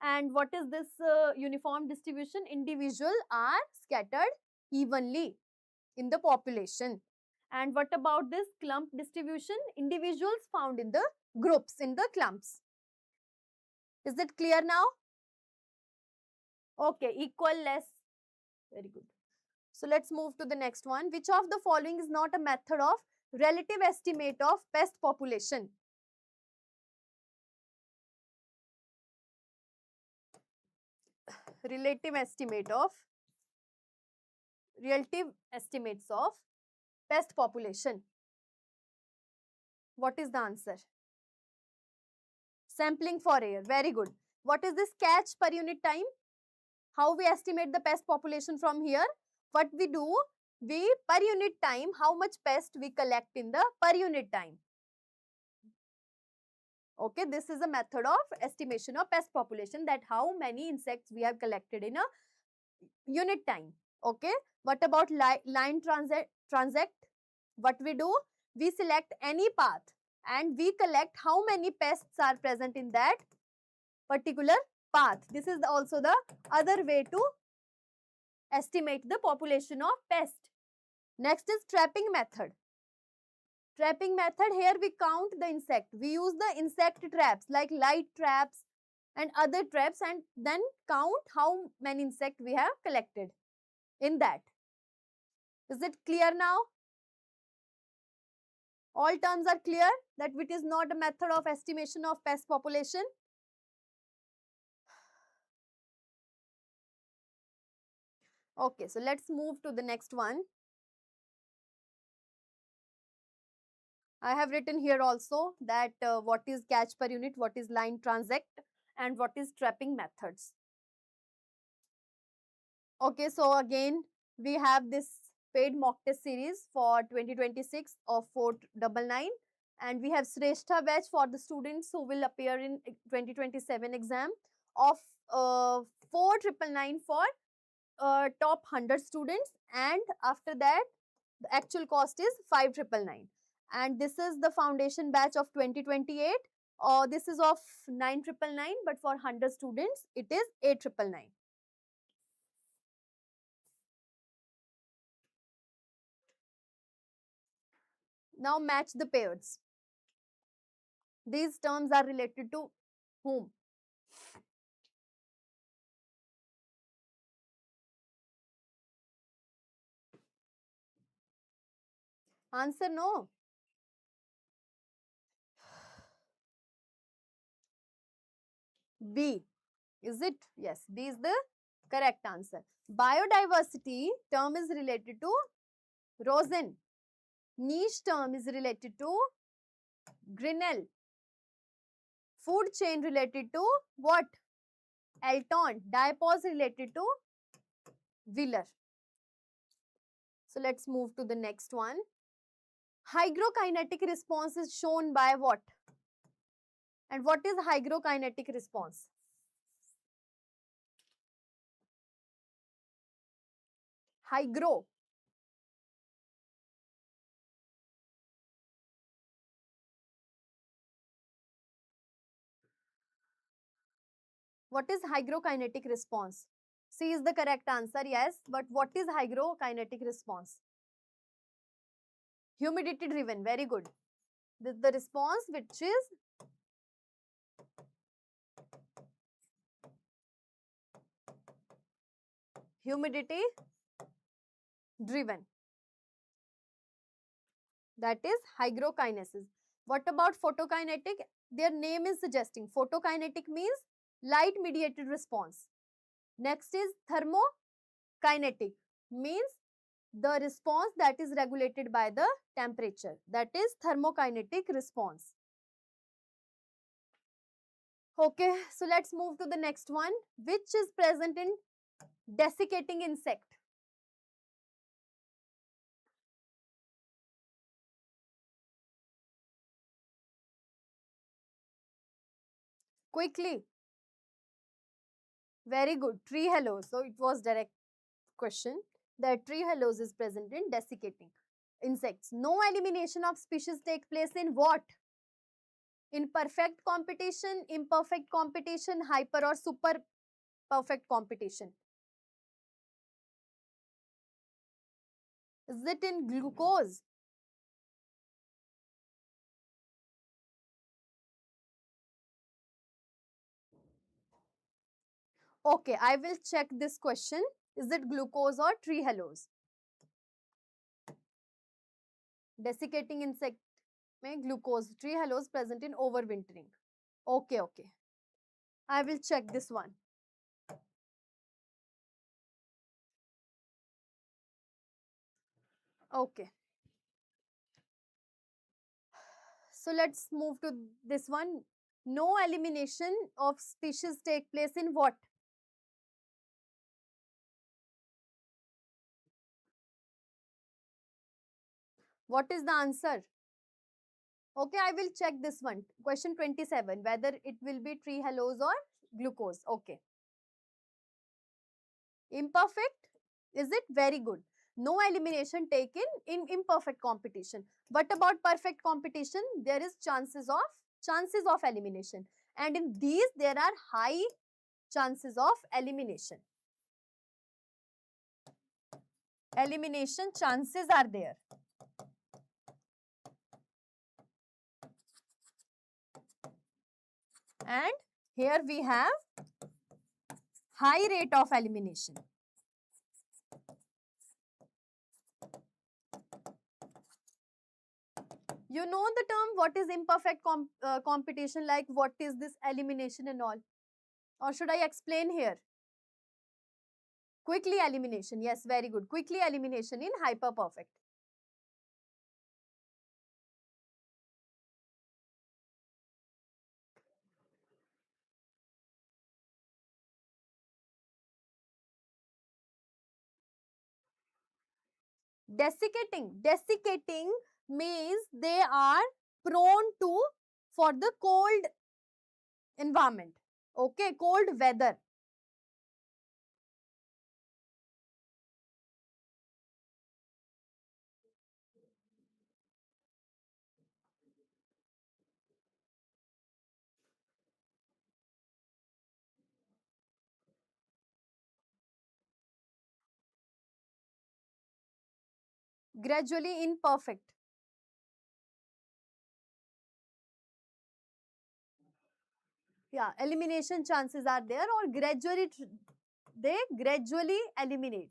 And what is this uniform distribution? Individual are scattered evenly in the population. And what about this clump distribution? Individuals found in the groups, in the clumps. Is it clear now? Okay, equal, less. Very good. So let's move to the next one. Which of the following is not a method of relative estimate of pest population? Relative estimates of pest population. What is the answer? Sampling for air. Very good. What is this catch per unit time? How we estimate the pest population from here? What we do? We per unit time, how much pest we collect in the per unit time. Okay, this is a method of estimation of pest population, that how many insects we have collected in a unit time. Okay, what about line transect? What we do? We select any path and we collect how many pests are present in that particular path. This is also the other way to estimate the population of pest. Next is trapping method. Trapping method, here we count the insect. We use the insect traps like light traps and other traps and then count how many insect we have collected in that. Is it clear now? All terms are clear that it is not a method of estimation of pest population. Okay, so let's move to the next one. I have written here also that what is catch per unit, what is line transect, and what is trapping methods. Okay, so again, we have this paid mock test series for 2026 of 499, and we have Shrestha batch for the students who will appear in 2027 exam of 4999 for top 100 students, and after that the actual cost is 5999, and this is the foundation batch of 2028, or this is of 9999, but for 100 students it is 8999. Now match the pairs. These terms are related to whom? Answer no. B. Is it? Yes, B is the correct answer. Biodiversity term is related to Rosen. Niche term is related to Grinnell. Food chain related to what? Elton. Diapause related to Wheeler. So let's move to the next one. Hygrokinetic response is shown by what? And what is hygrokinetic response? Hygro. What is hygrokinetic response? C is the correct answer, yes. But what is hygrokinetic response? Humidity driven, very good. This is the response which is humidity driven. That is hygrokinesis. What about photokinetic? Their name is suggesting. Photokinetic means light mediated response. Next is thermokinetic, means the response that is regulated by the temperature. That is thermokinetic response. Okay, so let's move to the next one. Which is present in desiccating insect? Quickly. Very good. Tree halos. So it was direct question that tree halos is present in desiccating insects. No elimination of species take place in what? In perfect competition, imperfect competition, hyper or super perfect competition. Is it in glucose? Okay, I will check this question. Is it glucose or tree halos? Desiccating insect में glucose, tree halos present in overwintering. Okay, okay. I will check this one. Okay. So let's move to this one. No elimination of species take place in what? What is the answer? Okay, I will check this one. Question 27, whether it will be trehalose or glucose. Okay. Imperfect? Is it? Very good. No elimination taken in imperfect competition. What about perfect competition? There is chances of elimination. And in these, there are high chances of elimination. Elimination chances are there. And here we have high rate of elimination. You know the term what is imperfect competition, like what is this elimination and all? Or should I explain here? Quickly elimination. Yes, very good. Quickly elimination in hyperperfect. Desiccating. Desiccating means they are prone to for the cold environment. Okay, cold weather. Gradually imperfect. Yeah, elimination chances are there, or gradually they gradually eliminate.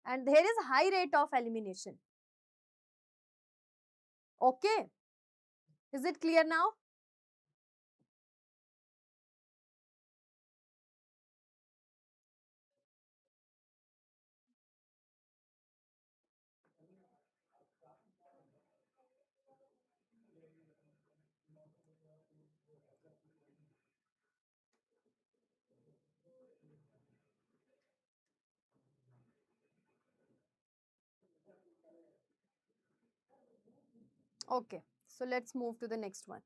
And there is high rate of elimination. Okay. Is it clear now? Okay. So let's move to the next one.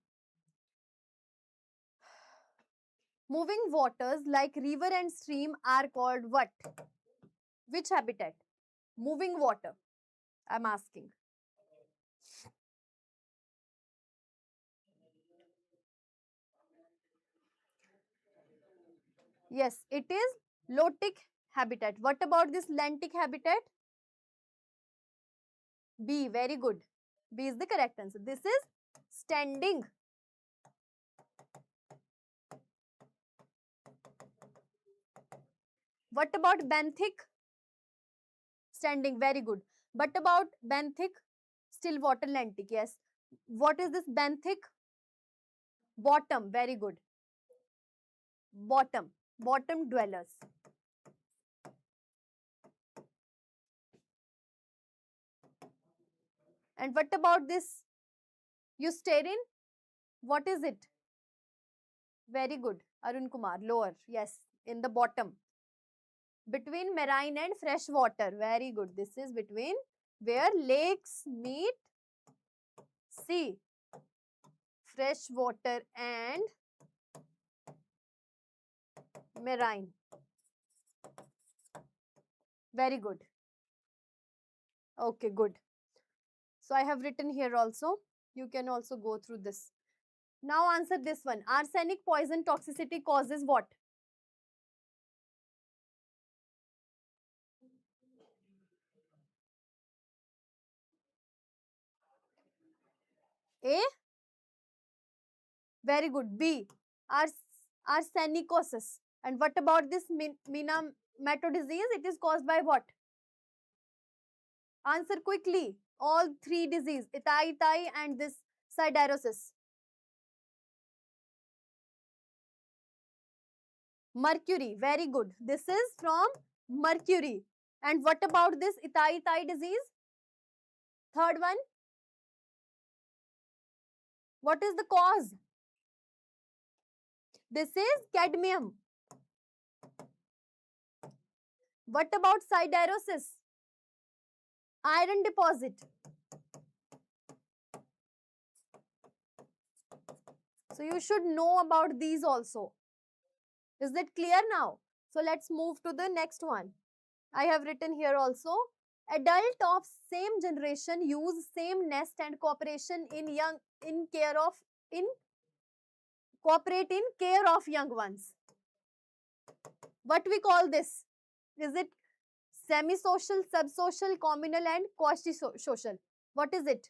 Moving waters like river and stream are called what? Which habitat? Moving water, I'm asking. Yes, it is lotic habitat. What about this lentic habitat? B, very good. B is the correct answer. This is standing. What about benthic? Standing, very good. But about benthic, still water lentic, yes. What is this benthic? Bottom, very good. Bottom, bottom dwellers. And what about this eustarin? What is it? Very good. Arun Kumar, lower, yes, in the bottom. Between marine and fresh water, very good. This is between where lakes meet sea, fresh water and marine. Very good. Okay, good. So I have written here also. You can also go through this. Now answer this one. Arsenic poison toxicity causes what? A? Very good. B? Arsenicosis. And what about this Minamoto disease? It is caused by what? Answer quickly. All three disease, itai and this siderosis. Mercury, very good. This is from mercury. And what about this itai disease? Third one. What is the cause? This is cadmium. What about siderosis? Iron deposit. So you should know about these also. Is it clear now? So let's move to the next one. I have written here also. Adult of same generation use same nest and cooperate in care of young ones. What we call this? Is it semi-social, sub-social, communal and quasi-social? What is it?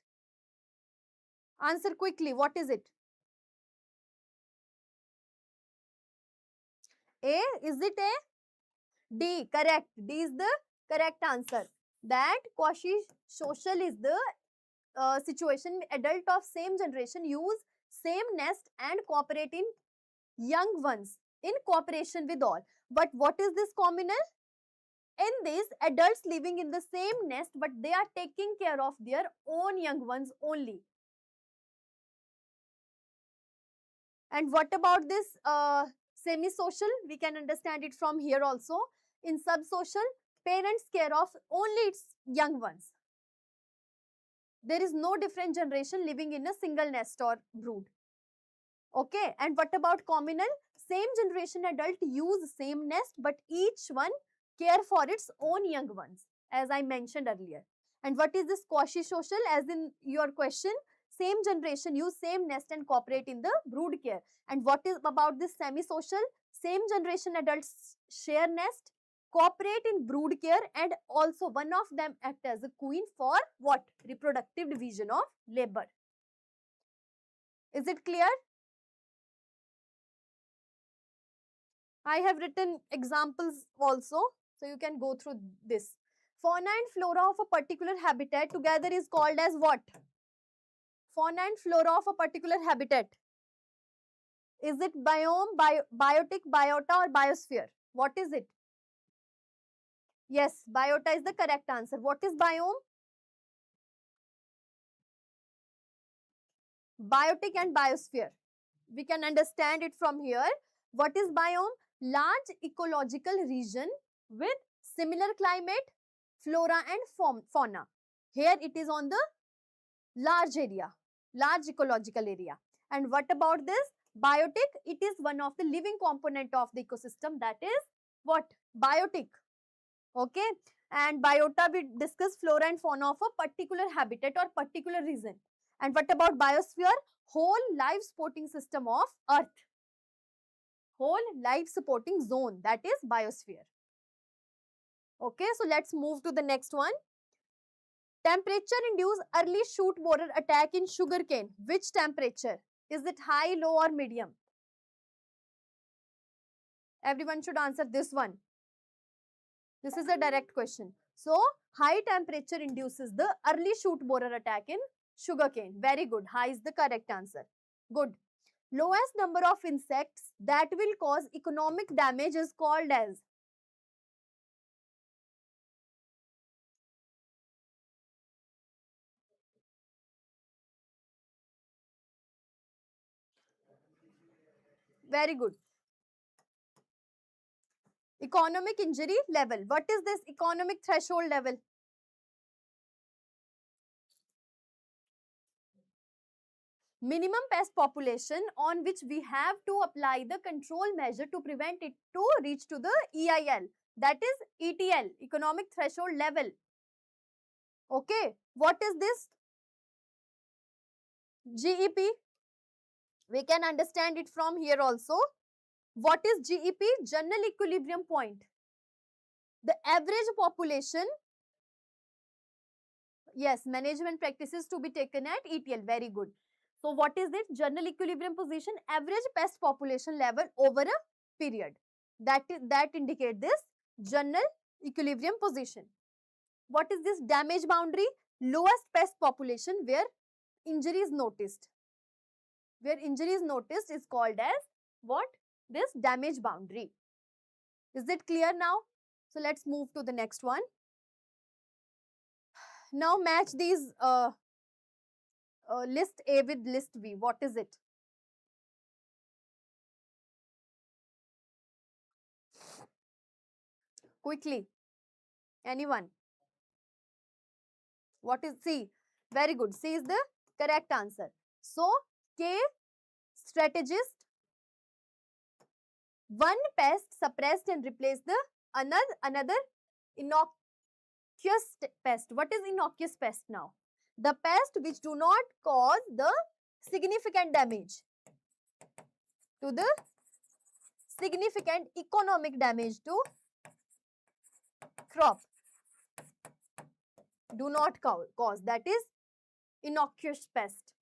Answer quickly. What is it? A? Is it A? D. Correct. D is the correct answer. That quasi-social is the situation. Adult of same generation use same nest and cooperate in young ones in cooperation with all. But what is this communal? In this, adults living in the same nest, but they are taking care of their own young ones only. And what about this semi-social? We can understand it from here also. In sub-social, parents care of only its young ones. There is no different generation living in a single nest or brood. Okay, and what about communal? Same generation adult use same nest, but each one care for its own young ones, as I mentioned earlier. And what is this quasi-social? As in your question, same generation use same nest and cooperate in the brood care. And what is about this semi-social? Same generation adults share nest, cooperate in brood care, and also one of them act as a queen for what? Reproductive division of labor. Is it clear? I have written examples also, so you can go through this. Fauna and flora of a particular habitat together is called as what? Fauna and flora of a particular habitat. Is it biome, biotic, biota or biosphere? What is it? Yes, biota is the correct answer. What is biome? Biotic and biosphere. We can understand it from here. What is biome? Large ecological region with similar climate, flora and fauna. Here it is on the large area, large ecological area. And what about this? Biotic, it is one of the living component of the ecosystem, that is what? Biotic. Okay. And biota, we discuss flora and fauna of a particular habitat or particular region. And what about biosphere? Whole life supporting system of earth. Whole life supporting zone, that is biosphere. Okay, so let's move to the next one. Temperature induce early shoot borer attack in sugarcane. Which temperature? Is it high, low or medium? Everyone should answer this one. This is a direct question. So, high temperature induces the early shoot borer attack in sugarcane. Very good. High is the correct answer. Good. Lowest number of insects that will cause economic damage is called as? Very good. Economic injury level. What is this economic threshold level? Minimum pest population on which we have to apply the control measure to prevent it to reach to the EIL. That is ETL, economic threshold level. Okay. What is this? GEP. We can understand it from here also. What is GEP? General equilibrium point. The average population. Yes, management practices to be taken at ETL. Very good. So what is this? General equilibrium position, average pest population level over a period. That indicate this general equilibrium position. What is this damage boundary? Lowest pest population where injury is noticed. Where injury is noticed is called as what? This damage boundary. Is it clear now? So let's move to the next one. Now match these list A with list B. What is it? Quickly. Anyone? What is C? Very good. C is the correct answer. So, K, strategist. One pest suppressed and replaced the another innocuous pest. What is innocuous pest now? The pest which do not cause the significant damage to the significant economic damage to crop. Do not cause. That is innocuous pest.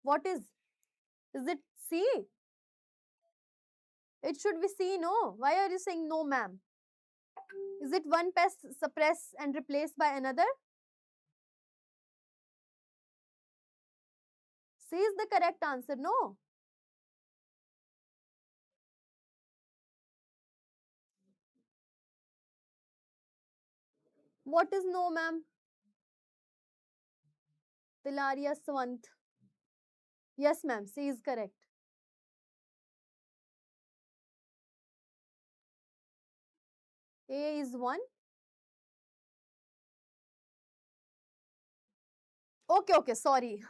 What is? Is it C? It should be C, no? Why are you saying no, ma'am? Is it one pest suppressed and replaced by another? C is the correct answer, no? What is no, ma'am? Pilaria Swant. Yes, ma'am. C is correct. A is 1. Okay, sorry.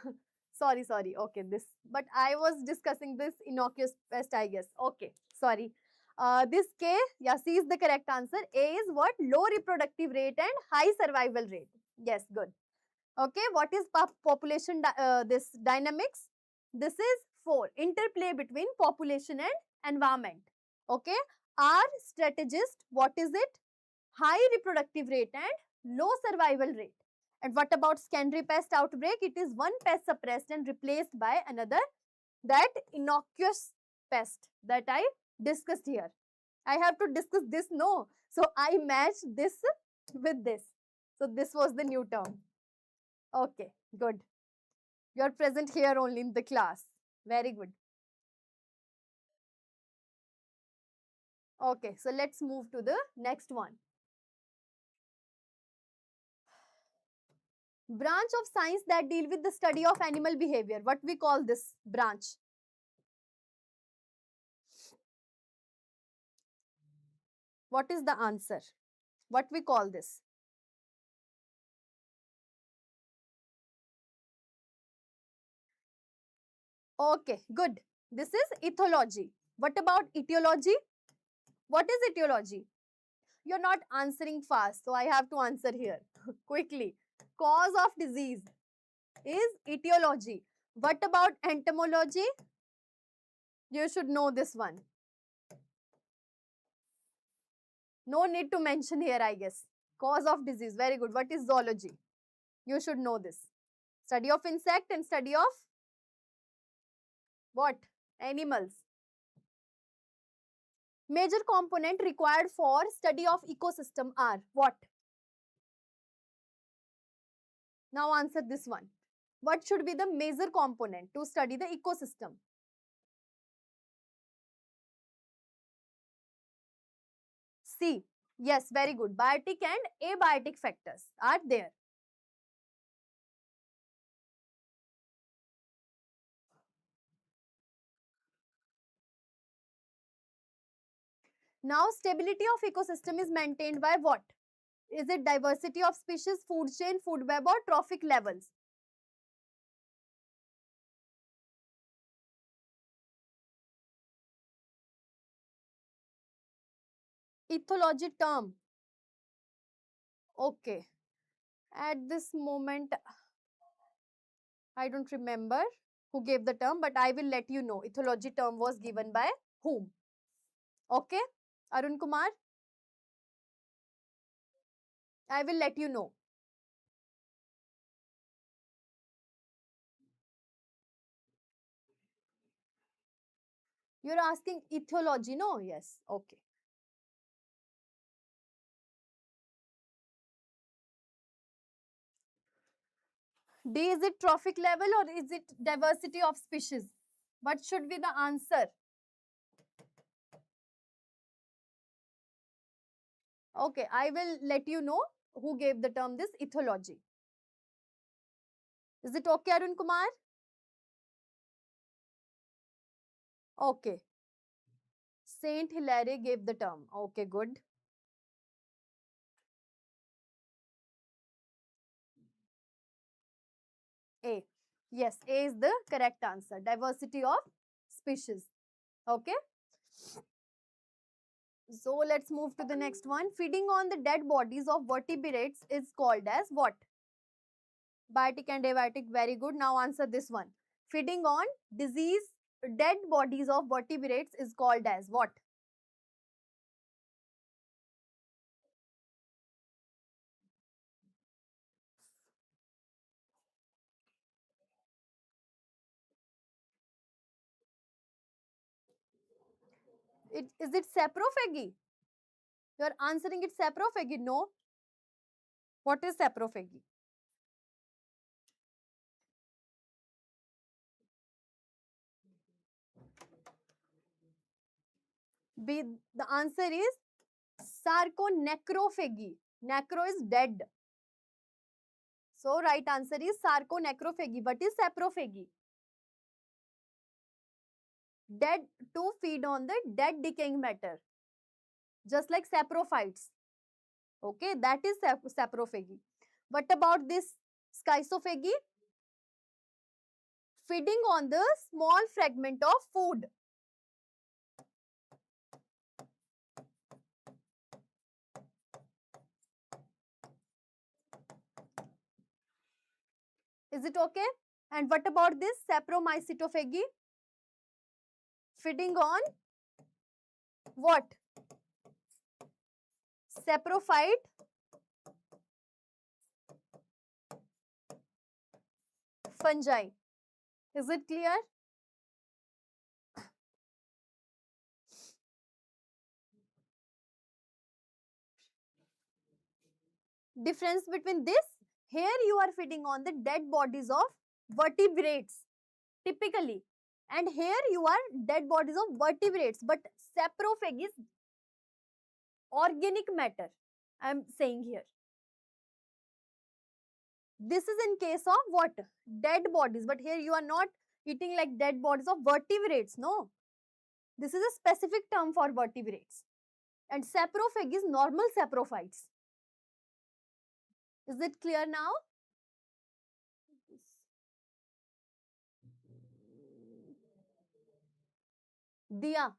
sorry. Okay, this. But I was discussing this innocuous pest, I guess. Okay, sorry. This K, yeah, C is the correct answer. A is what? Low reproductive rate and high survival rate. Yes, good. Okay, what is population this dynamics? This is 4. Interplay between population and environment. Okay, R strategist, what is it? High reproductive rate and low survival rate. And what about secondary pest outbreak? It is one pest suppressed and replaced by another, that innocuous pest that I discussed here. I have to discuss this, no? So I matched this with this. So this was the new term. Okay, good. You're present here only in the class. Very good. Okay, so let's move to the next one. Branch of science that deal with the study of animal behavior. What we call this branch? What is the answer? What we call this? Okay, good. This is ethology. What about etiology? What is etiology? You're not answering fast, so I have to answer here quickly. Cause of disease is etiology. What about entomology? You should know this one. No need to mention here, I guess. Cause of disease. Very good. What is zoology? You should know this. Study of insect and study of what? Animals. Major component required for study of ecosystem are what? Now answer this one. What should be the major component to study the ecosystem? C. Yes, very good. Biotic and abiotic factors are there. Now, stability of ecosystem is maintained by what? Is it diversity of species, food chain, food web, or trophic levels? Ethology term. Okay. At this moment, I don't remember who gave the term, but I will let you know. Ethology term was given by whom? Okay. Arun Kumar? I will let you know. You're asking ethology, no? Yes. Okay. D, is it trophic level or is it diversity of species? What should be the answer? Okay, I will let you know who gave the term this ethology. Is it okay, Arun Kumar? Okay. Saint Hilaire gave the term. Okay, good. A. Yes, A is the correct answer. Diversity of species. Okay. So let's move to the next one. Feeding on the dead bodies of vertebrates is called as what? Biotic and abiotic. Very good. Now answer this one. Feeding on dead bodies of vertebrates is called as what? Is it saprophagy? You are answering it saprophagy. No. What is saprophagy? B. The answer is sarconecrophagy. Necro is dead. So right answer is sarconecrophagy. What is saprophagy? Dead, to feed on the dead decaying matter. Just like saprophytes. Okay, that is saprophagy. What about this schizophagy? Feeding on the small fragment of food. Is it okay? And what about this sapromycetophagy? Feeding on what? Saprophyte fungi. Is it clear? Difference between this, here you are feeding on the dead bodies of vertebrates typically, and here you are dead bodies of vertebrates, but saprophagy is organic matter. I am saying here. This is in case of what? Dead bodies, but here you are not eating like dead bodies of vertebrates. No, this is a specific term for vertebrates, and saprophagy is normal saprophytes. Is it clear now? Diya,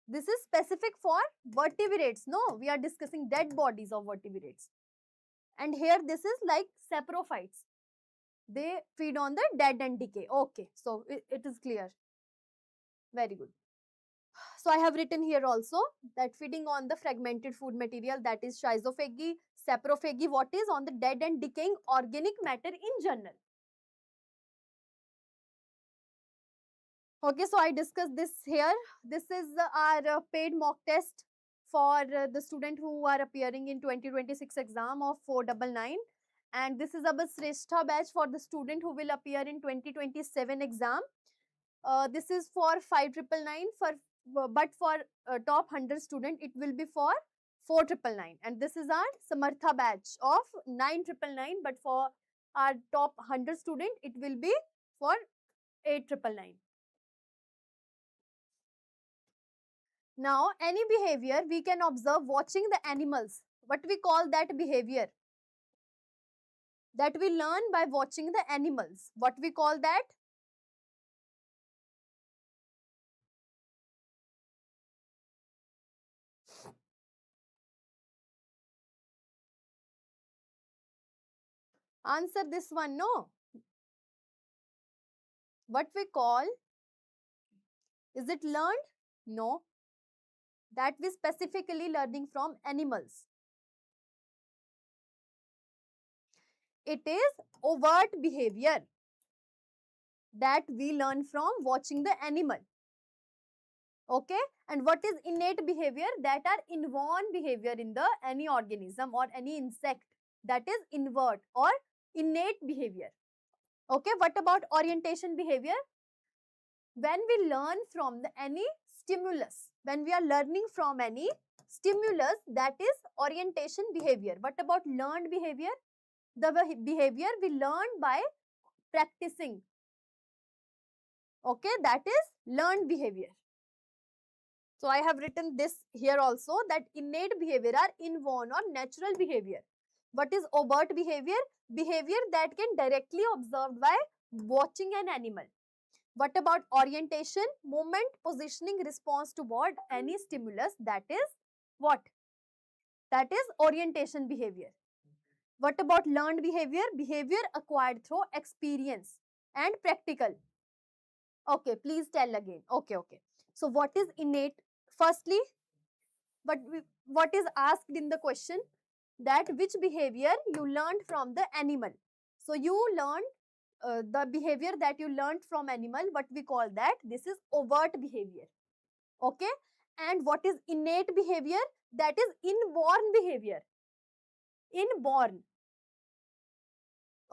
this is specific for vertebrates. No, we are discussing dead bodies of vertebrates. And here this is like saprophytes. They feed on the dead and decay. Okay, so it is clear. Very good. So I have written here also that feeding on the fragmented food material, that is schizophagy, saprophagy, what is on the dead and decaying organic matter in general. Okay, so I discussed this here. This is our paid mock test for the student who are appearing in 2026 exam of 499, and this is our Shrestha batch for the student who will appear in 2027 exam. This is for 5999 but for top 100 student it will be for 4999, and this is our Samartha batch of 9999, but for our top 100 student it will be for 8999. Now, any behavior we can observe watching the animals. What we call that behavior? That we learn by watching the animals. What we call that? Answer this one, no. What we call? Is it learned? No. That we specifically learning from animals. It is overt behavior that we learn from watching the animal. Okay, and what is innate behavior? That are inborn behavior in the any organism or any insect, that is invert or innate behavior. Okay, what about orientation behavior? When we learn from any stimulus, when we are learning from any stimulus, that is orientation behavior. What about learned behavior? The behavior we learn by practicing. Okay, that is learned behavior. So I have written this here also, that innate behavior are inborn or natural behavior What is overt behavior? Behavior that can directly observed by watching an animal. What about orientation? Movement, positioning, response toward any stimulus. That is what? That is orientation behavior. What about learned behavior? Behavior acquired through experience and practical. Okay, please tell again. Okay. So what is innate? Firstly, what is asked in the question? That which behavior you learned from the animal. So you learned the behavior that you learned from animal, what we call that? This is overt behavior. Okay. And what is innate behavior? That is inborn behavior. Inborn.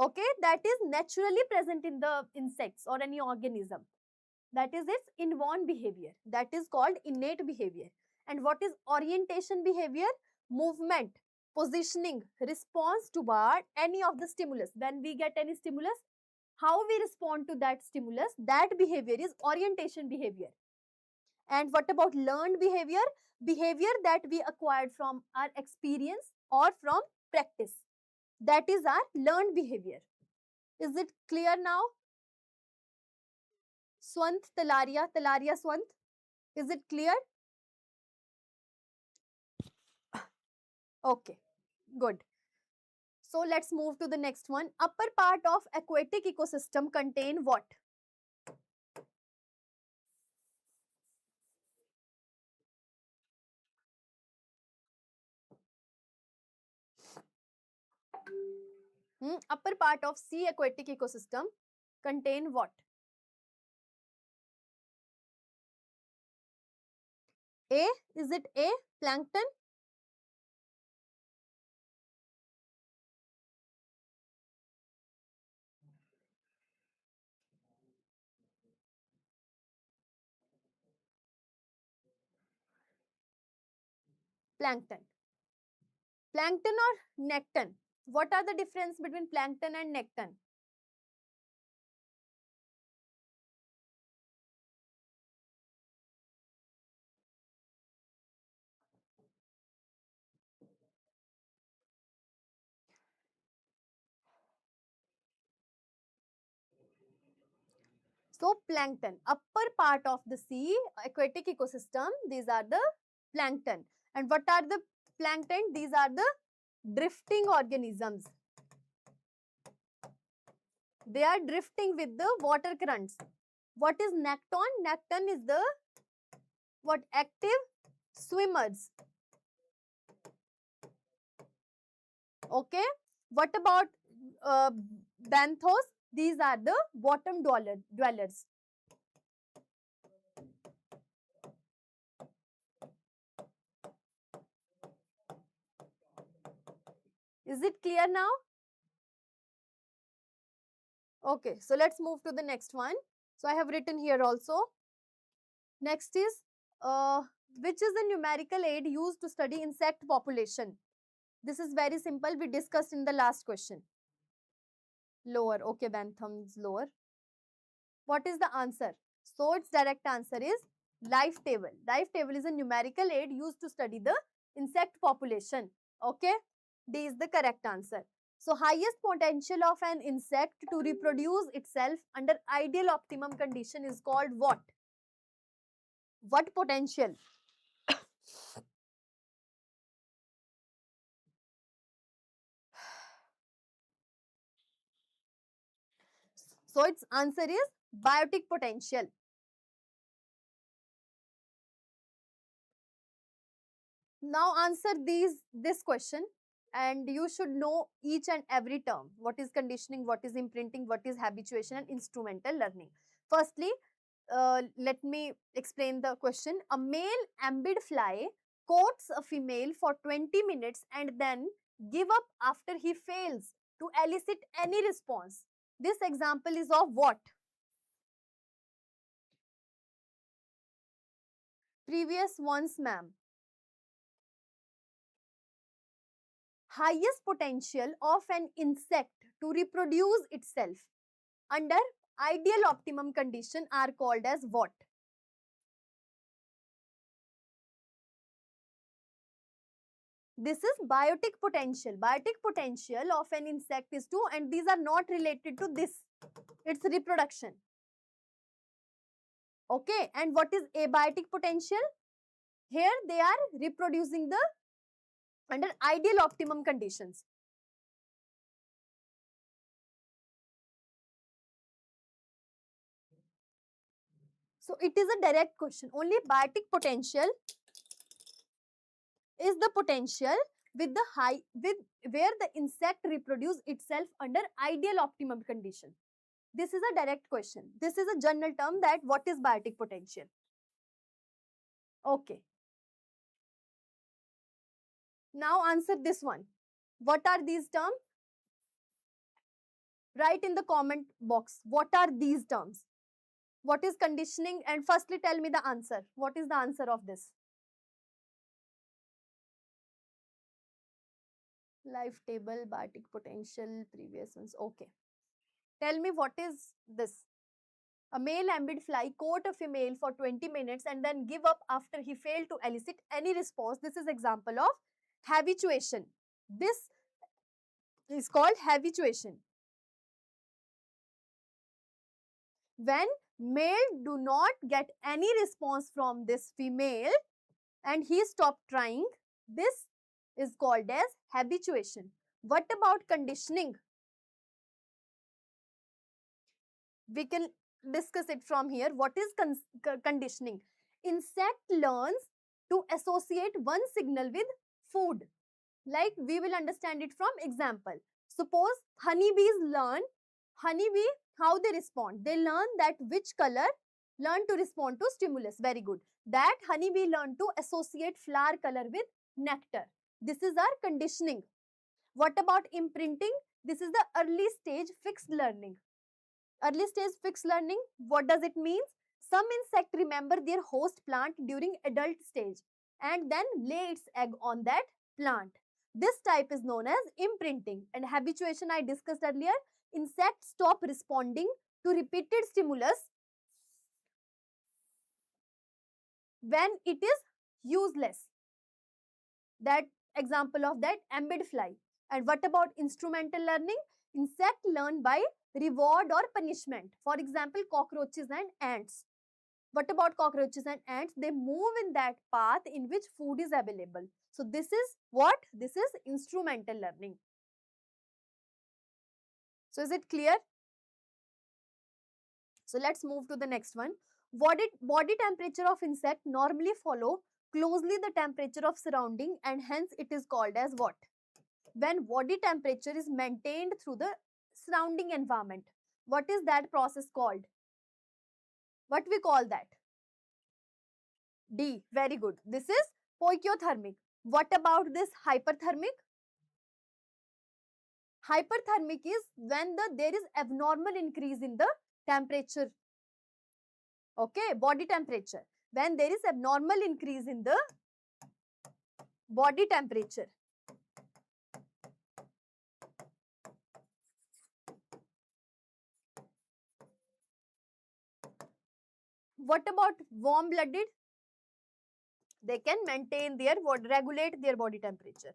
Okay. That is naturally present in the insects or any organism. That is its inborn behavior. That is called innate behavior. And what is orientation behavior? Movement, positioning, response toward any of the stimulus. When we get any stimulus, how we respond to that stimulus, that behavior is orientation behavior. And what about learned behavior? Behavior that we acquired from our experience or from practice. That is our learned behavior. Is it clear now? Swant, Talaria, Swant. Is it clear? Okay, good. So let's move to the next one. Upper part of aquatic ecosystem contain what? Upper part of sea aquatic ecosystem contain what? A, is it A, plankton? Plankton. Plankton or necton? What are the difference between plankton and necton? So plankton, upper part of the sea aquatic ecosystem, these are the plankton. And what are the plankton? These are the drifting organisms. They are drifting with the water currents. What is necton? Necton is the what? Active swimmers. Okay. What about banthos? These are the bottom dwellers. Is it clear now? Okay, so let's move to the next one. So I have written here also. Next is, which is the numerical aid used to study insect population? This is very simple. We discussed in the last question. Lower. Okay, Bantham's lower. What is the answer? So its direct answer is life table. Life table is a numerical aid used to study the insect population. Okay, D is the correct answer. So highest potential of an insect to reproduce itself under ideal optimum condition is called what? What potential? So its answer is biotic potential. Now answer this question, and you should know each and every term. What is conditioning, what is imprinting, what is habituation and instrumental learning. Firstly, let me explain the question. A male ambid fly courts a female for 20 minutes and then give up after he fails to elicit any response. This example is of what? Previous ones, ma'am. Highest potential of an insect to reproduce itself under ideal optimum condition are called as what? This is biotic potential. Biotic potential of an insect is 2, and these are not related to this. It's reproduction. Okay, and what is abiotic potential? Here they are reproducing under ideal optimum conditions. So it is a direct question. Only biotic potential is the potential with where the insect reproduce itself under ideal optimum condition. This is a direct question. This is a general term that what is biotic potential. Okay. Now answer this one. What are these terms? Write in the comment box. What are these terms? What is conditioning? And firstly tell me the answer. What is the answer of this? Life table, biotic potential, previous ones. Okay. Tell me what is this? A male ambid fly court a female for 20 minutes and then give up after he failed to elicit any response. This is example of habituation. This is called habituation. When male do not get any response from this female and he stopped trying, this is called as habituation. What about conditioning? We can discuss it from here. What is conditioning? Insect learns to associate one signal with food. Like we will understand it from example. Suppose honeybees learn, how they respond. They learn that which color learn to respond to stimulus. Very good. That honeybee learn to associate flower color with nectar. This is our conditioning. What about imprinting? This is the early stage fixed learning. Early stage fixed learning, what does it mean? Some insect remember their host plant during adult stage and then lay its egg on that plant. This type is known as imprinting. And habituation I discussed earlier. Insects stop responding to repeated stimulus when it is useless. That example of that ambid fly. And what about instrumental learning? Insect learn by reward or punishment. For example, cockroaches and ants. What about cockroaches and ants? They move in that path in which food is available. So this is what? This is instrumental learning. So is it clear? So let's move to the next one. Body temperature of insect normally follow closely the temperature of surrounding and hence it is called as what? When body temperature is maintained through the surrounding environment. What is that process called? What we call that? D. Very good. This is poikilothermic. What about this hyperthermic? Hyperthermic is when there is abnormal increase in the temperature. Okay, body temperature. When there is abnormal increase in the body temperature. What about warm-blooded? They can maintain their, regulate their body temperature.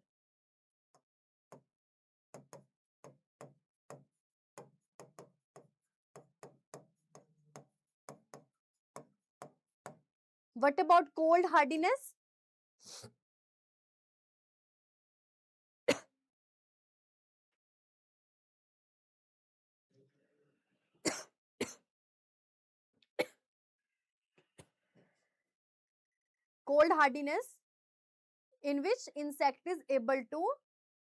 What about cold hardiness? Cold hardiness in which insect is able to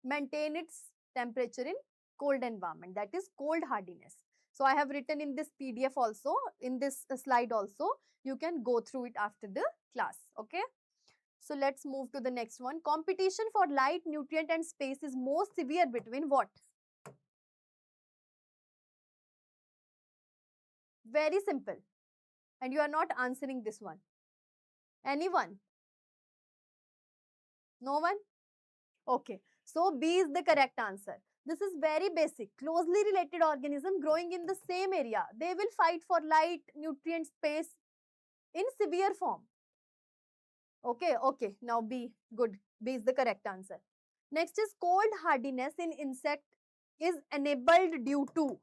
maintain its temperature in cold environment. That is cold hardiness. So I have written in this PDF also, in this slide also. You can go through it after the class. Okay. So let's move to the next one. Competition for light, nutrient and space is most severe between what? Very simple. And you are not answering this one. Anyone? No one? Okay. So B is the correct answer. This is very basic. Closely related organism growing in the same area. They will fight for light, nutrient, space in severe form. Okay, okay. Now B. Good. B is the correct answer. Next is cold hardiness in insect is enabled due to.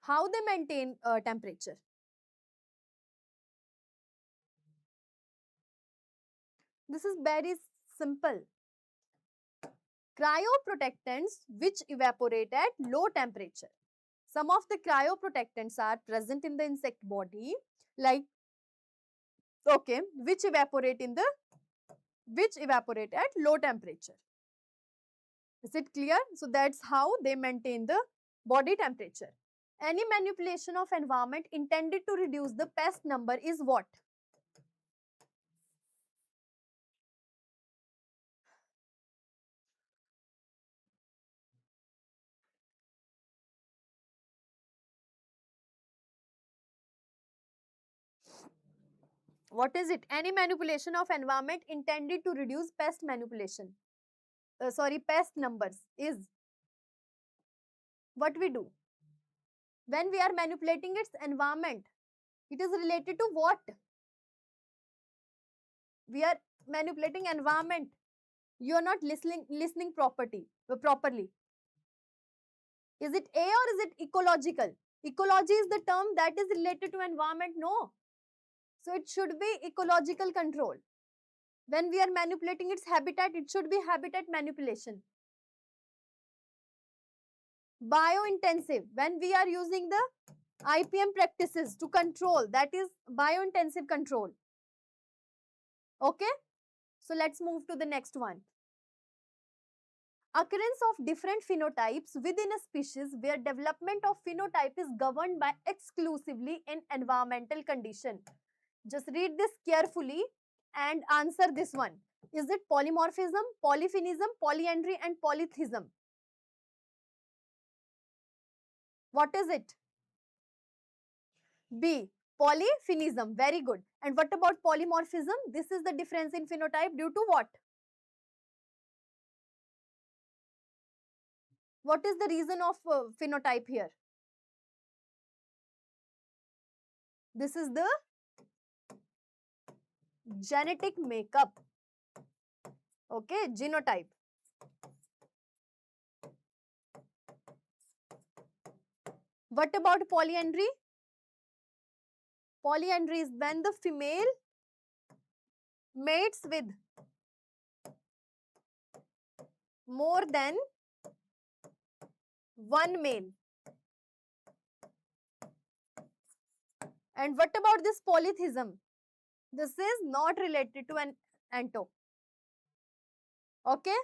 How they maintain temperature? This is very simple. Cryoprotectants which evaporate at low temperature. Some of the cryoprotectants are present in the insect body, like, okay, which evaporate at low temperature. Is it clear? So that's how they maintain the body temperature. Any manipulation of environment intended to reduce the pest number is what? What is it? Any manipulation of environment intended to reduce pest manipulation. Pest numbers is what we do. When we are manipulating its environment, it is related to what? We are manipulating environment. You are not listening properly. Is it A or is it ecological? Ecology is the term that is related to environment. No. So it should be ecological control. When we are manipulating its habitat, it should be habitat manipulation. Biointensive, when we are using the IPM practices to control, that is biointensive control. Okay. So let's move to the next one. Occurrence of different phenotypes within a species where development of phenotype is governed by exclusively in environmental condition. Just read this carefully and answer this one. Is it polymorphism, polyphenism, polyandry and polytheism? What is it? B. Polyphenism. Very good. And what about polymorphism? This is the difference in phenotype due to what? What is the reason of phenotype here? This is the genetic makeup. Okay, genotype. What about polyandry? Polyandry is when the female mates with more than one male. And what about this polytheism? This is not related to an ento. Okay.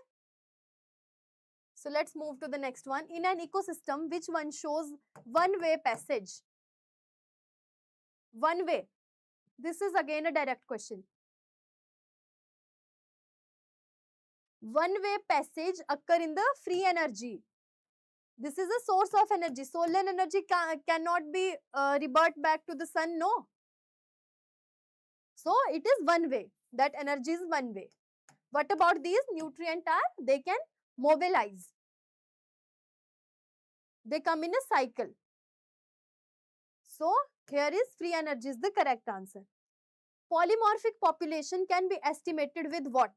So let's move to the next one. In an ecosystem, which one shows one-way passage? One way. This is again a direct question. One-way passage occur in the free energy. This is a source of energy. Solar energy cannot be revert back to the sun, no. So it is one way. That energy is one way. What about these nutrient are? They can mobilize. They come in a cycle. So here is free energy is the correct answer. Polymorphic population can be estimated with what?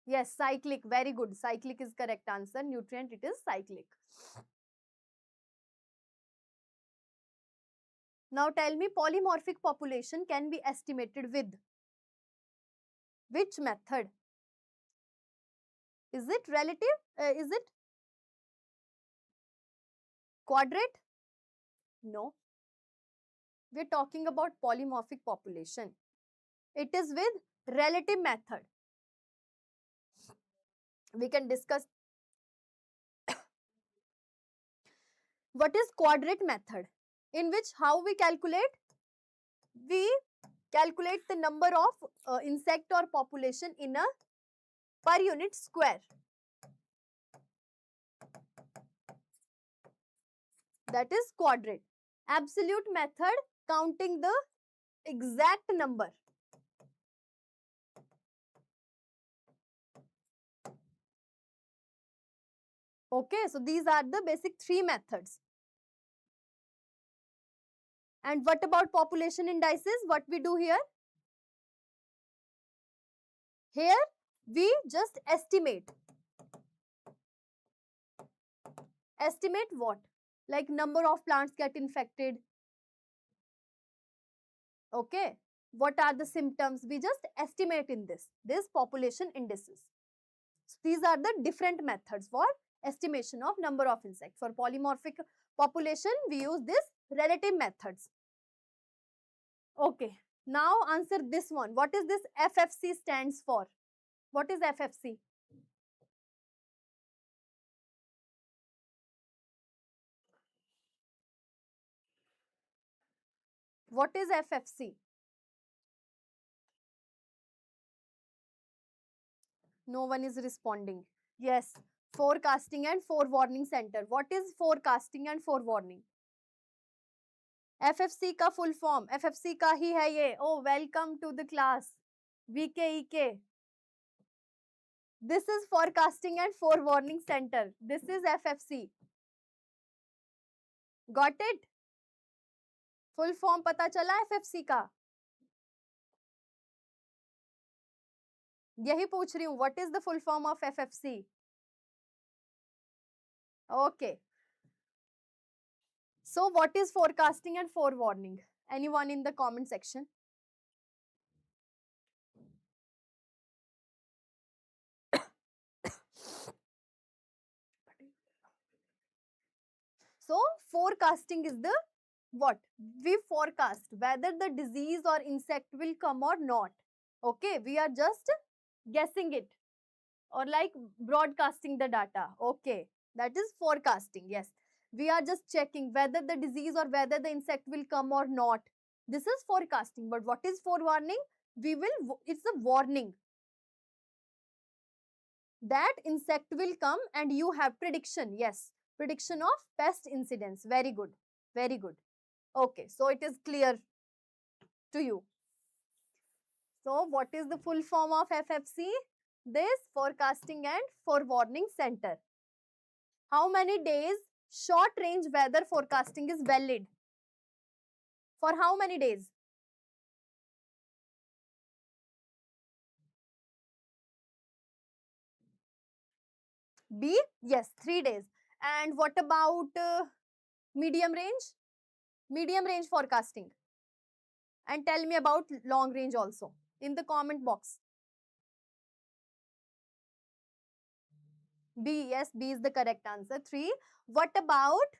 Yes, cyclic. Very good. Cyclic is correct answer. Nutrient, it is cyclic. Now tell me, polymorphic population can be estimated with which method? Is it relative? Is it quadrate? No. We are talking about polymorphic population. It is with relative method. We can discuss. What is quadrate method? In which how we calculate? We calculate the number of insect or population in a per unit square. That is quadrate. Absolute method, counting the exact number. Okay, so these are the basic three methods. And what about population indices? What we do here? Here we just estimate. Estimate what? Like number of plants get infected. Okay. What are the symptoms? We just estimate in this population indices. So these are the different methods for estimation of number of insects. For polymorphic population, we use this relative methods. Okay. Now answer this one. What is this FFC stands for? What is FFC? What is FFC? No one is responding. Yes. Forecasting and forewarning center. What is forecasting and forewarning? FFC का full form. FFC का ही है ये. Oh, welcome to the class. VKEK. This is forecasting and forewarning center. This is FFC. Got it? Full form पता चला FFC का? यही पूछ रही हूँ. What is the full form of FFC? Okay. So what is forecasting and forewarning? Anyone in the comment section? So forecasting is the what? We forecast whether the disease or insect will come or not. Okay, we are just guessing it or like broadcasting the data. Okay, that is forecasting. Yes, we are just checking whether the disease or whether the insect will come or not. This is forecasting. But what is forewarning? It's a warning that insect will come and you have prediction. Yes, prediction of pest incidents. Very good. Very good. Okay, so it is clear to you. So what is the full form of FFC? This forecasting and forewarning center. How many days short range weather forecasting is valid? For how many days? B, yes, 3 days. And what about medium range? Medium range forecasting. And tell me about long range also in the comment box. B, yes, B is the correct answer. 3. What about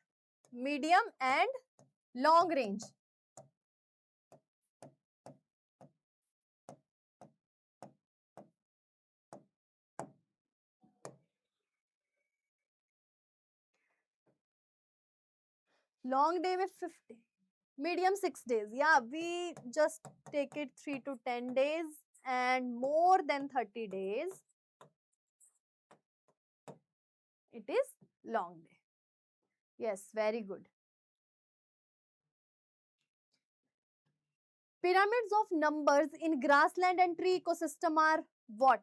medium and long range? Long day with 50. Medium 6 days. Yeah, we just take it 3 to 10 days and more than 30 days. It is long day. Yes, very good. Pyramids of numbers in grassland and tree ecosystem are what?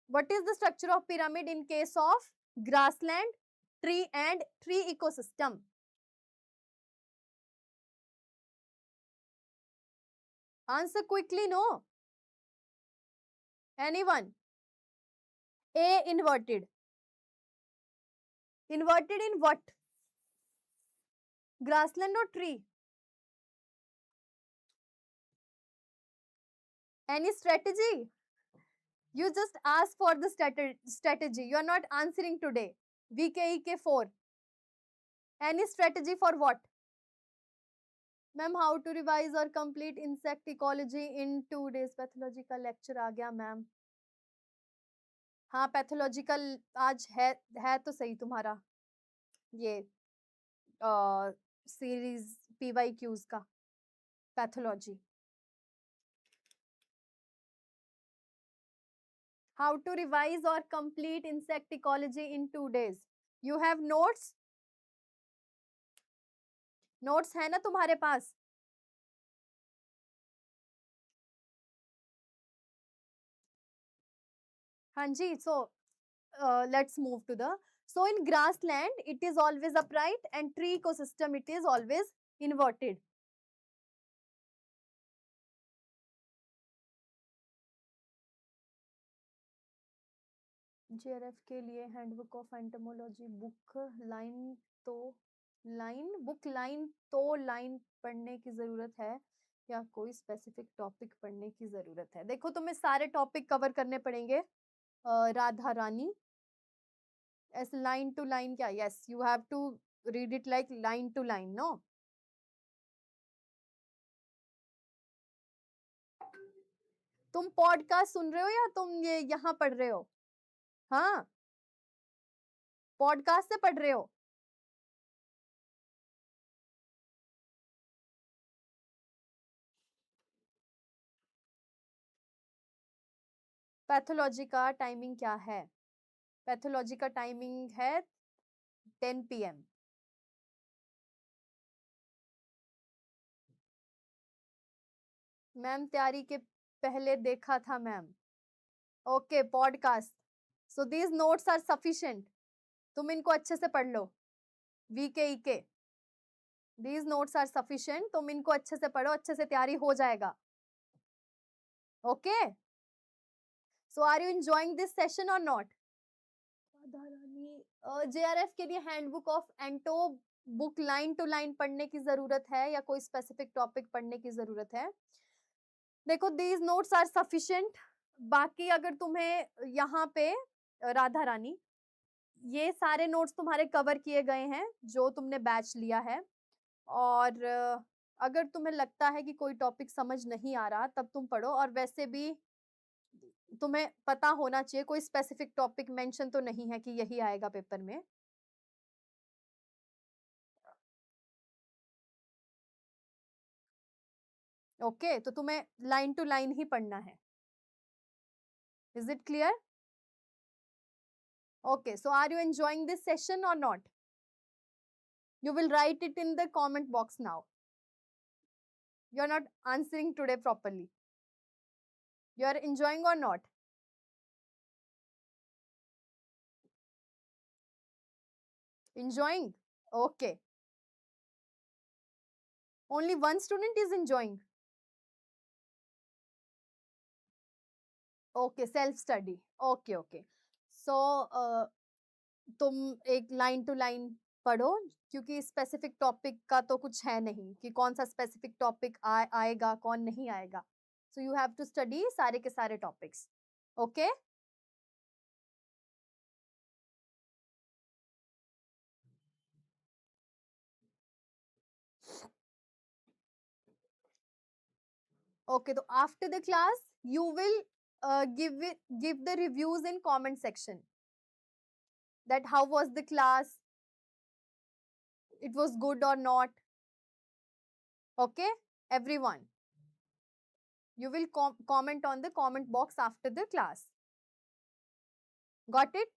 What is the structure of pyramid in case of grassland, tree and tree ecosystem? Answer quickly, no? Anyone? A, inverted. Inverted in what? Grassland or tree? Any strategy? You just ask for the strategy. You are not answering today. VKEK4. Any strategy for what? Ma'am, how to revise or complete insect ecology in 2 days? Pathological lecture आ गया ma'am. हाँ, pathological आज है तो सही तुम्हारा ये series PYQs का pathology. How to revise or complete insect ecology in 2 days? You have notes? Notes है ना तुम्हारे पास? हाँ जी, so let's move to the, so in grassland it is always upright, and tree ecosystem it is always inverted. JRF के लिए handbook of entomology book line तो line पढ़ने की जरूरत है या कोई स्पेसिफिक टॉपिक पढ़ने की जरूरत है? देखो तुम्हें सारे टॉपिक कवर करने पड़ेंगे Radha Rani. as line to line क्या? yes, you have to read it like line to line, no? तुम पॉडकास्ट सुन रहे हो या तुम ये यहाँ पढ़ रहे हो? हाँ, पॉडकास्ट से पढ़ रहे हो? पैथोलॉजी का टाइमिंग क्या है? पैथोलॉजी का टाइमिंग है 10 PM. मैम तैयारी के पहले देखा था ma'am. Okay, podcast. So these notes are sufficient. तुम इनको अच्छे से पढ़ लो. VKEK, these notes are sufficient. तुम इनको अच्छे से पढ़ो, अच्छे से तैयारी हो जाएगा. Okay, so are you enjoying this session or not? JRF के लिए हैंडबुक ऑफ एंटो बुक लाइन टू लाइन पढ़ने की जरूरत है या कोई स्पेसिफिक टॉपिक पढ़ने की जरूरत है? देखो, दीज नोट्स आर सफिशिएंट. बाकी अगर तुम्हें यहाँ पे राधा रानी ये सारे नोट्स तुम्हारे कवर किए गए हैं जो तुमने बैच लिया है, और अगर तुम्हें लगता है कि कोई टॉपिक समझ नहीं आ रहा तब तुम पढ़ो. और वैसे भी तुम्हें पता होना चाहिए, कोई स्पेसिफिक टॉपिक मेंशन तो नहीं है कि यही आएगा पेपर में. ओके, तो तुम्हें लाइन टू लाइन ही पढ़ना है. Is it clear? Okay, so are you enjoying this session or not? You will write it in the comment box now. You are not answering today properly. You are enjoying or not? Enjoying? Okay. Only one student is enjoying. Okay, self study. Okay, okay. So तुम एक line to line पढ़ो, क्योंकि specific topic का तो कुछ है नहीं कि कौन सा स्पेसिफिक टॉपिक आएगा कौन नहीं आएगा. So you have to study सारे के सारे topics. Okay, okay, so after the class you will give the reviews in comment section, that how was the class, it was good or not. Okay, everyone, you will comment on the comment box after the class. Got it?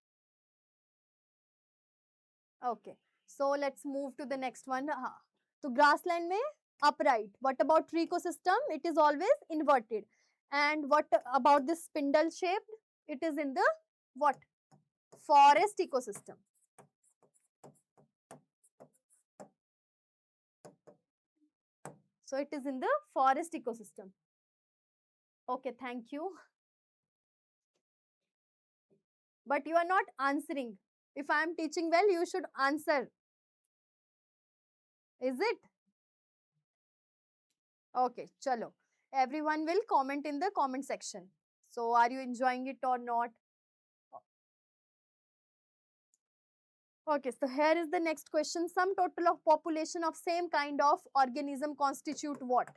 Okay, so let's move to the next one. So grassland mein upright. What about tree ecosystem? It is always inverted. And what about this spindle shaped? It is in the what? Forest ecosystem. So it is in the forest ecosystem. Okay, thank you. But you are not answering. If I am teaching well, you should answer. Is it? Okay, chalo. Everyone will comment in the comment section. So are you enjoying it or not? Okay, so here is the next question. Sum total of population of same kind of organism constitute what?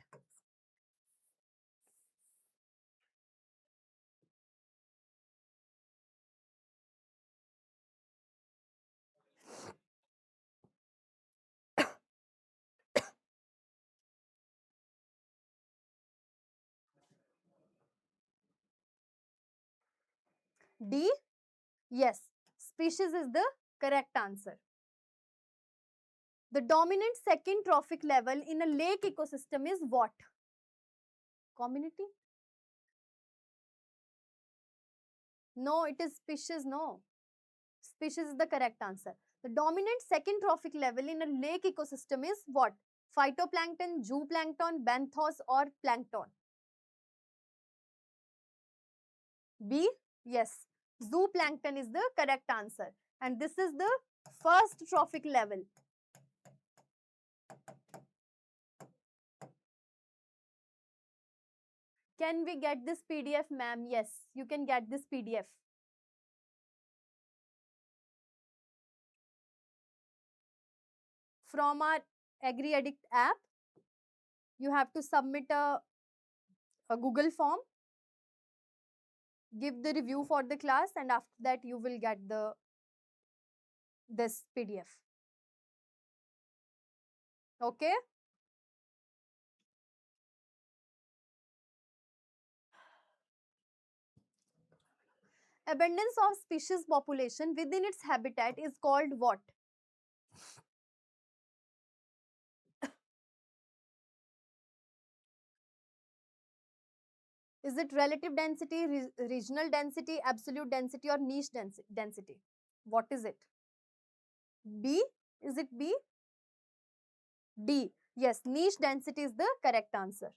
D? Yes, species is the correct answer. The dominant second trophic level in a lake ecosystem is what? Community? No, it is species, no. species is the correct answer. The dominant second trophic level in a lake ecosystem is what? Phytoplankton, zooplankton, benthos or plankton? B? Yes. Zooplankton is the correct answer. And this is the first trophic level. Can we get this PDF, ma'am? Yes, you can get this PDF. From our AgriAddict app, you have to submit a Google form, give the review for the class, and after that you will get this PDF. Okay? Abundance of species population within its habitat is called what? Is it relative density, regional density, absolute density or niche density? What is it? B? Is it B? D. Yes, niche density is the correct answer.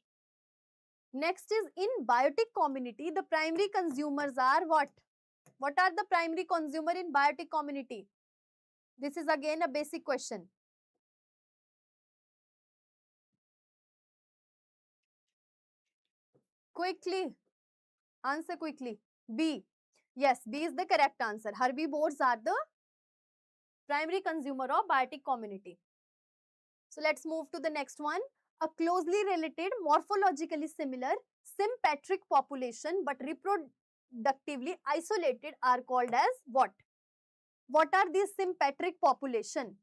Next is in biotic community, the primary consumers are what? What are the primary consumer in biotic community? This is again a basic question. Quickly. Answer quickly. B. Yes, B is the correct answer. Herbivores are the primary consumer of biotic community. So let's move to the next one. A closely related, morphologically similar, sympatric population but reproductively isolated are called as what? What are these sympatric population?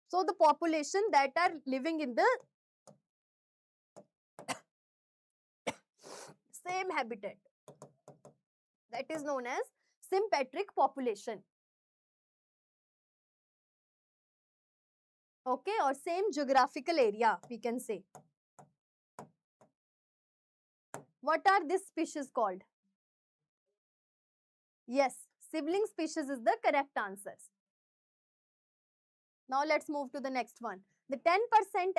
So the population that are living in the same habitat, that is known as sympatric population. Okay, or same geographical area, we can say. What are these species called? Yes, sibling species is the correct answers. Now let's move to the next one. The 10%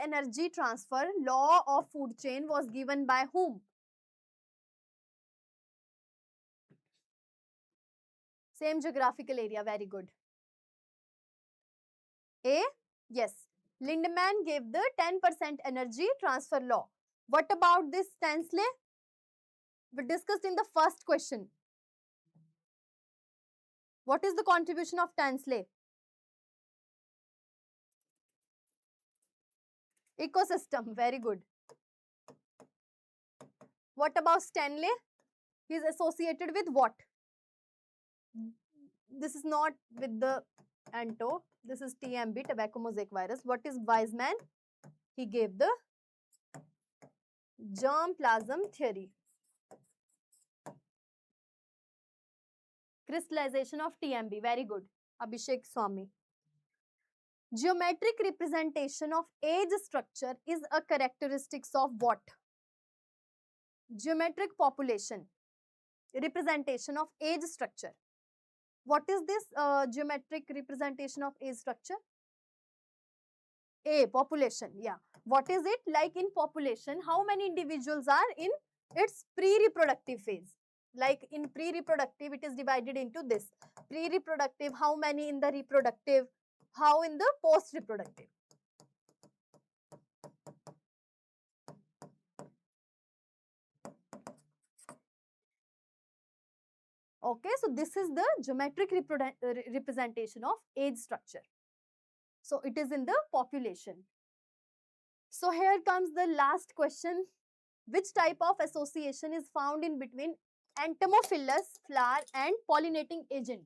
energy transfer law of food chain was given by whom? Same geographical area, very good. A? Yes. Lindemann gave the 10% energy transfer law. What about this Stanley? We discussed in the first question. What is the contribution of Stanley? Ecosystem, very good. What about Stanley? He is associated with what? This is not with the Anto. This is TMB, tobacco mosaic virus. What is Weizmann? He gave the germplasm theory. Crystallization of TMB. Very good. Abhishek Swami. Geometric representation of age structure is a characteristics of what? Geometric population. Representation of age structure. What is this geometric representation of age structure? A, population. Yeah. What is it? Like in population, how many individuals are in its pre-reproductive phase? Like in pre-reproductive, it is divided into this. Pre-reproductive, how many in the reproductive? How in the post-reproductive? Okay, so this is the geometric representation of age structure. So it is in the population. So here comes the last question. Which type of association is found in between entomophilous flower and pollinating agent?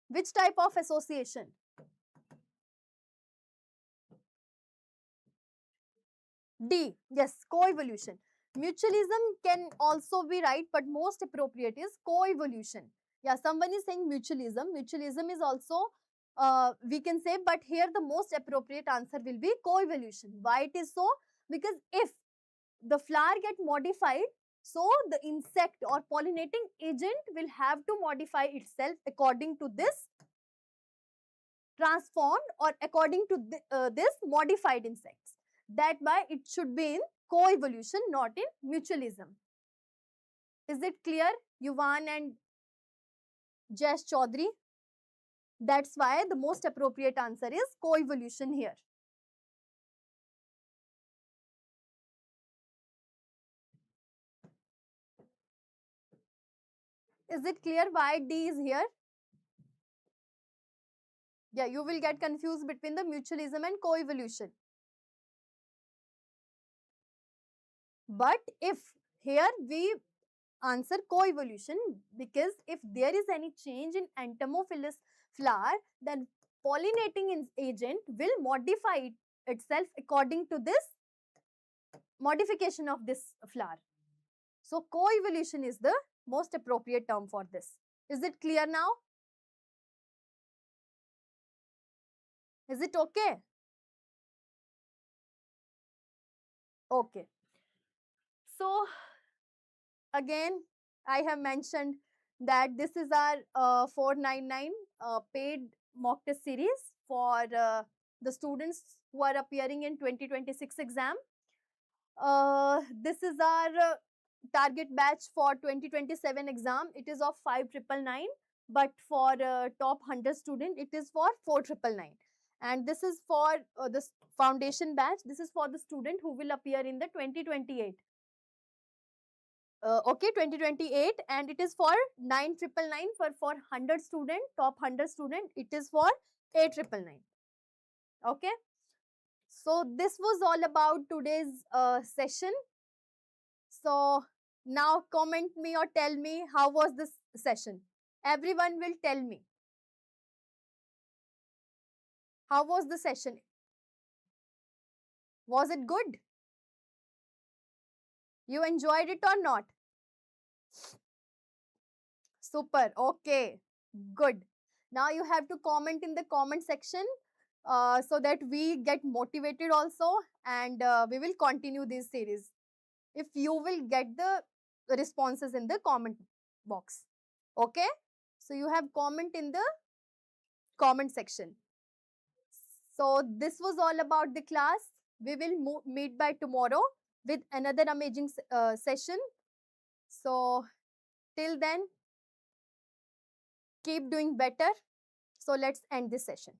Which type of association? D. Yes, coevolution. Mutualism can also be right, but most appropriate is coevolution. Yeah, someone is saying mutualism. Mutualism is also, we can say, but here the most appropriate answer will be coevolution. Why it is so? Because if the flower get modified, so the insect or pollinating agent will have to modify itself according to this transformed or according to this modified insects. That why it should be in co-evolution, not in mutualism. Is it clear, Yuvan and Jash Chaudhary? That's why the most appropriate answer is co-evolution here. Is it clear why D is here? Yeah, you will get confused between the mutualism and co-evolution. But if here we answer co-evolution, because if there is any change in entomophilous flower, then pollinating agent will modify itself according to this modification of this flower. So co-evolution is the most appropriate term for this. Is it clear now? Is it okay? Okay. So again, I have mentioned that this is our 499 paid mock test series for the students who are appearing in 2026 exam. This is our target batch for 2027 exam. It is of 5,999, but for top 100 student, it is for 4,999. And this is for the foundation batch. This is for the student who will appear in the 2028. Okay, 2028, and it is for 9,999 for 100 student, top 100 student, it is for 8,999. Okay, so this was all about today's session. So now comment me or tell me how was this session. Everyone will tell me. How was the session? Was it good? You enjoyed it or not? Super. Okay. Good. Now you have to comment in the comment section so that we get motivated also, and we will continue this series if you will get the responses in the comment box. Okay. So you have comment in the comment section. So this was all about the class. We will meet by tomorrow with another amazing session. So till then, keep doing better. So let's end this session.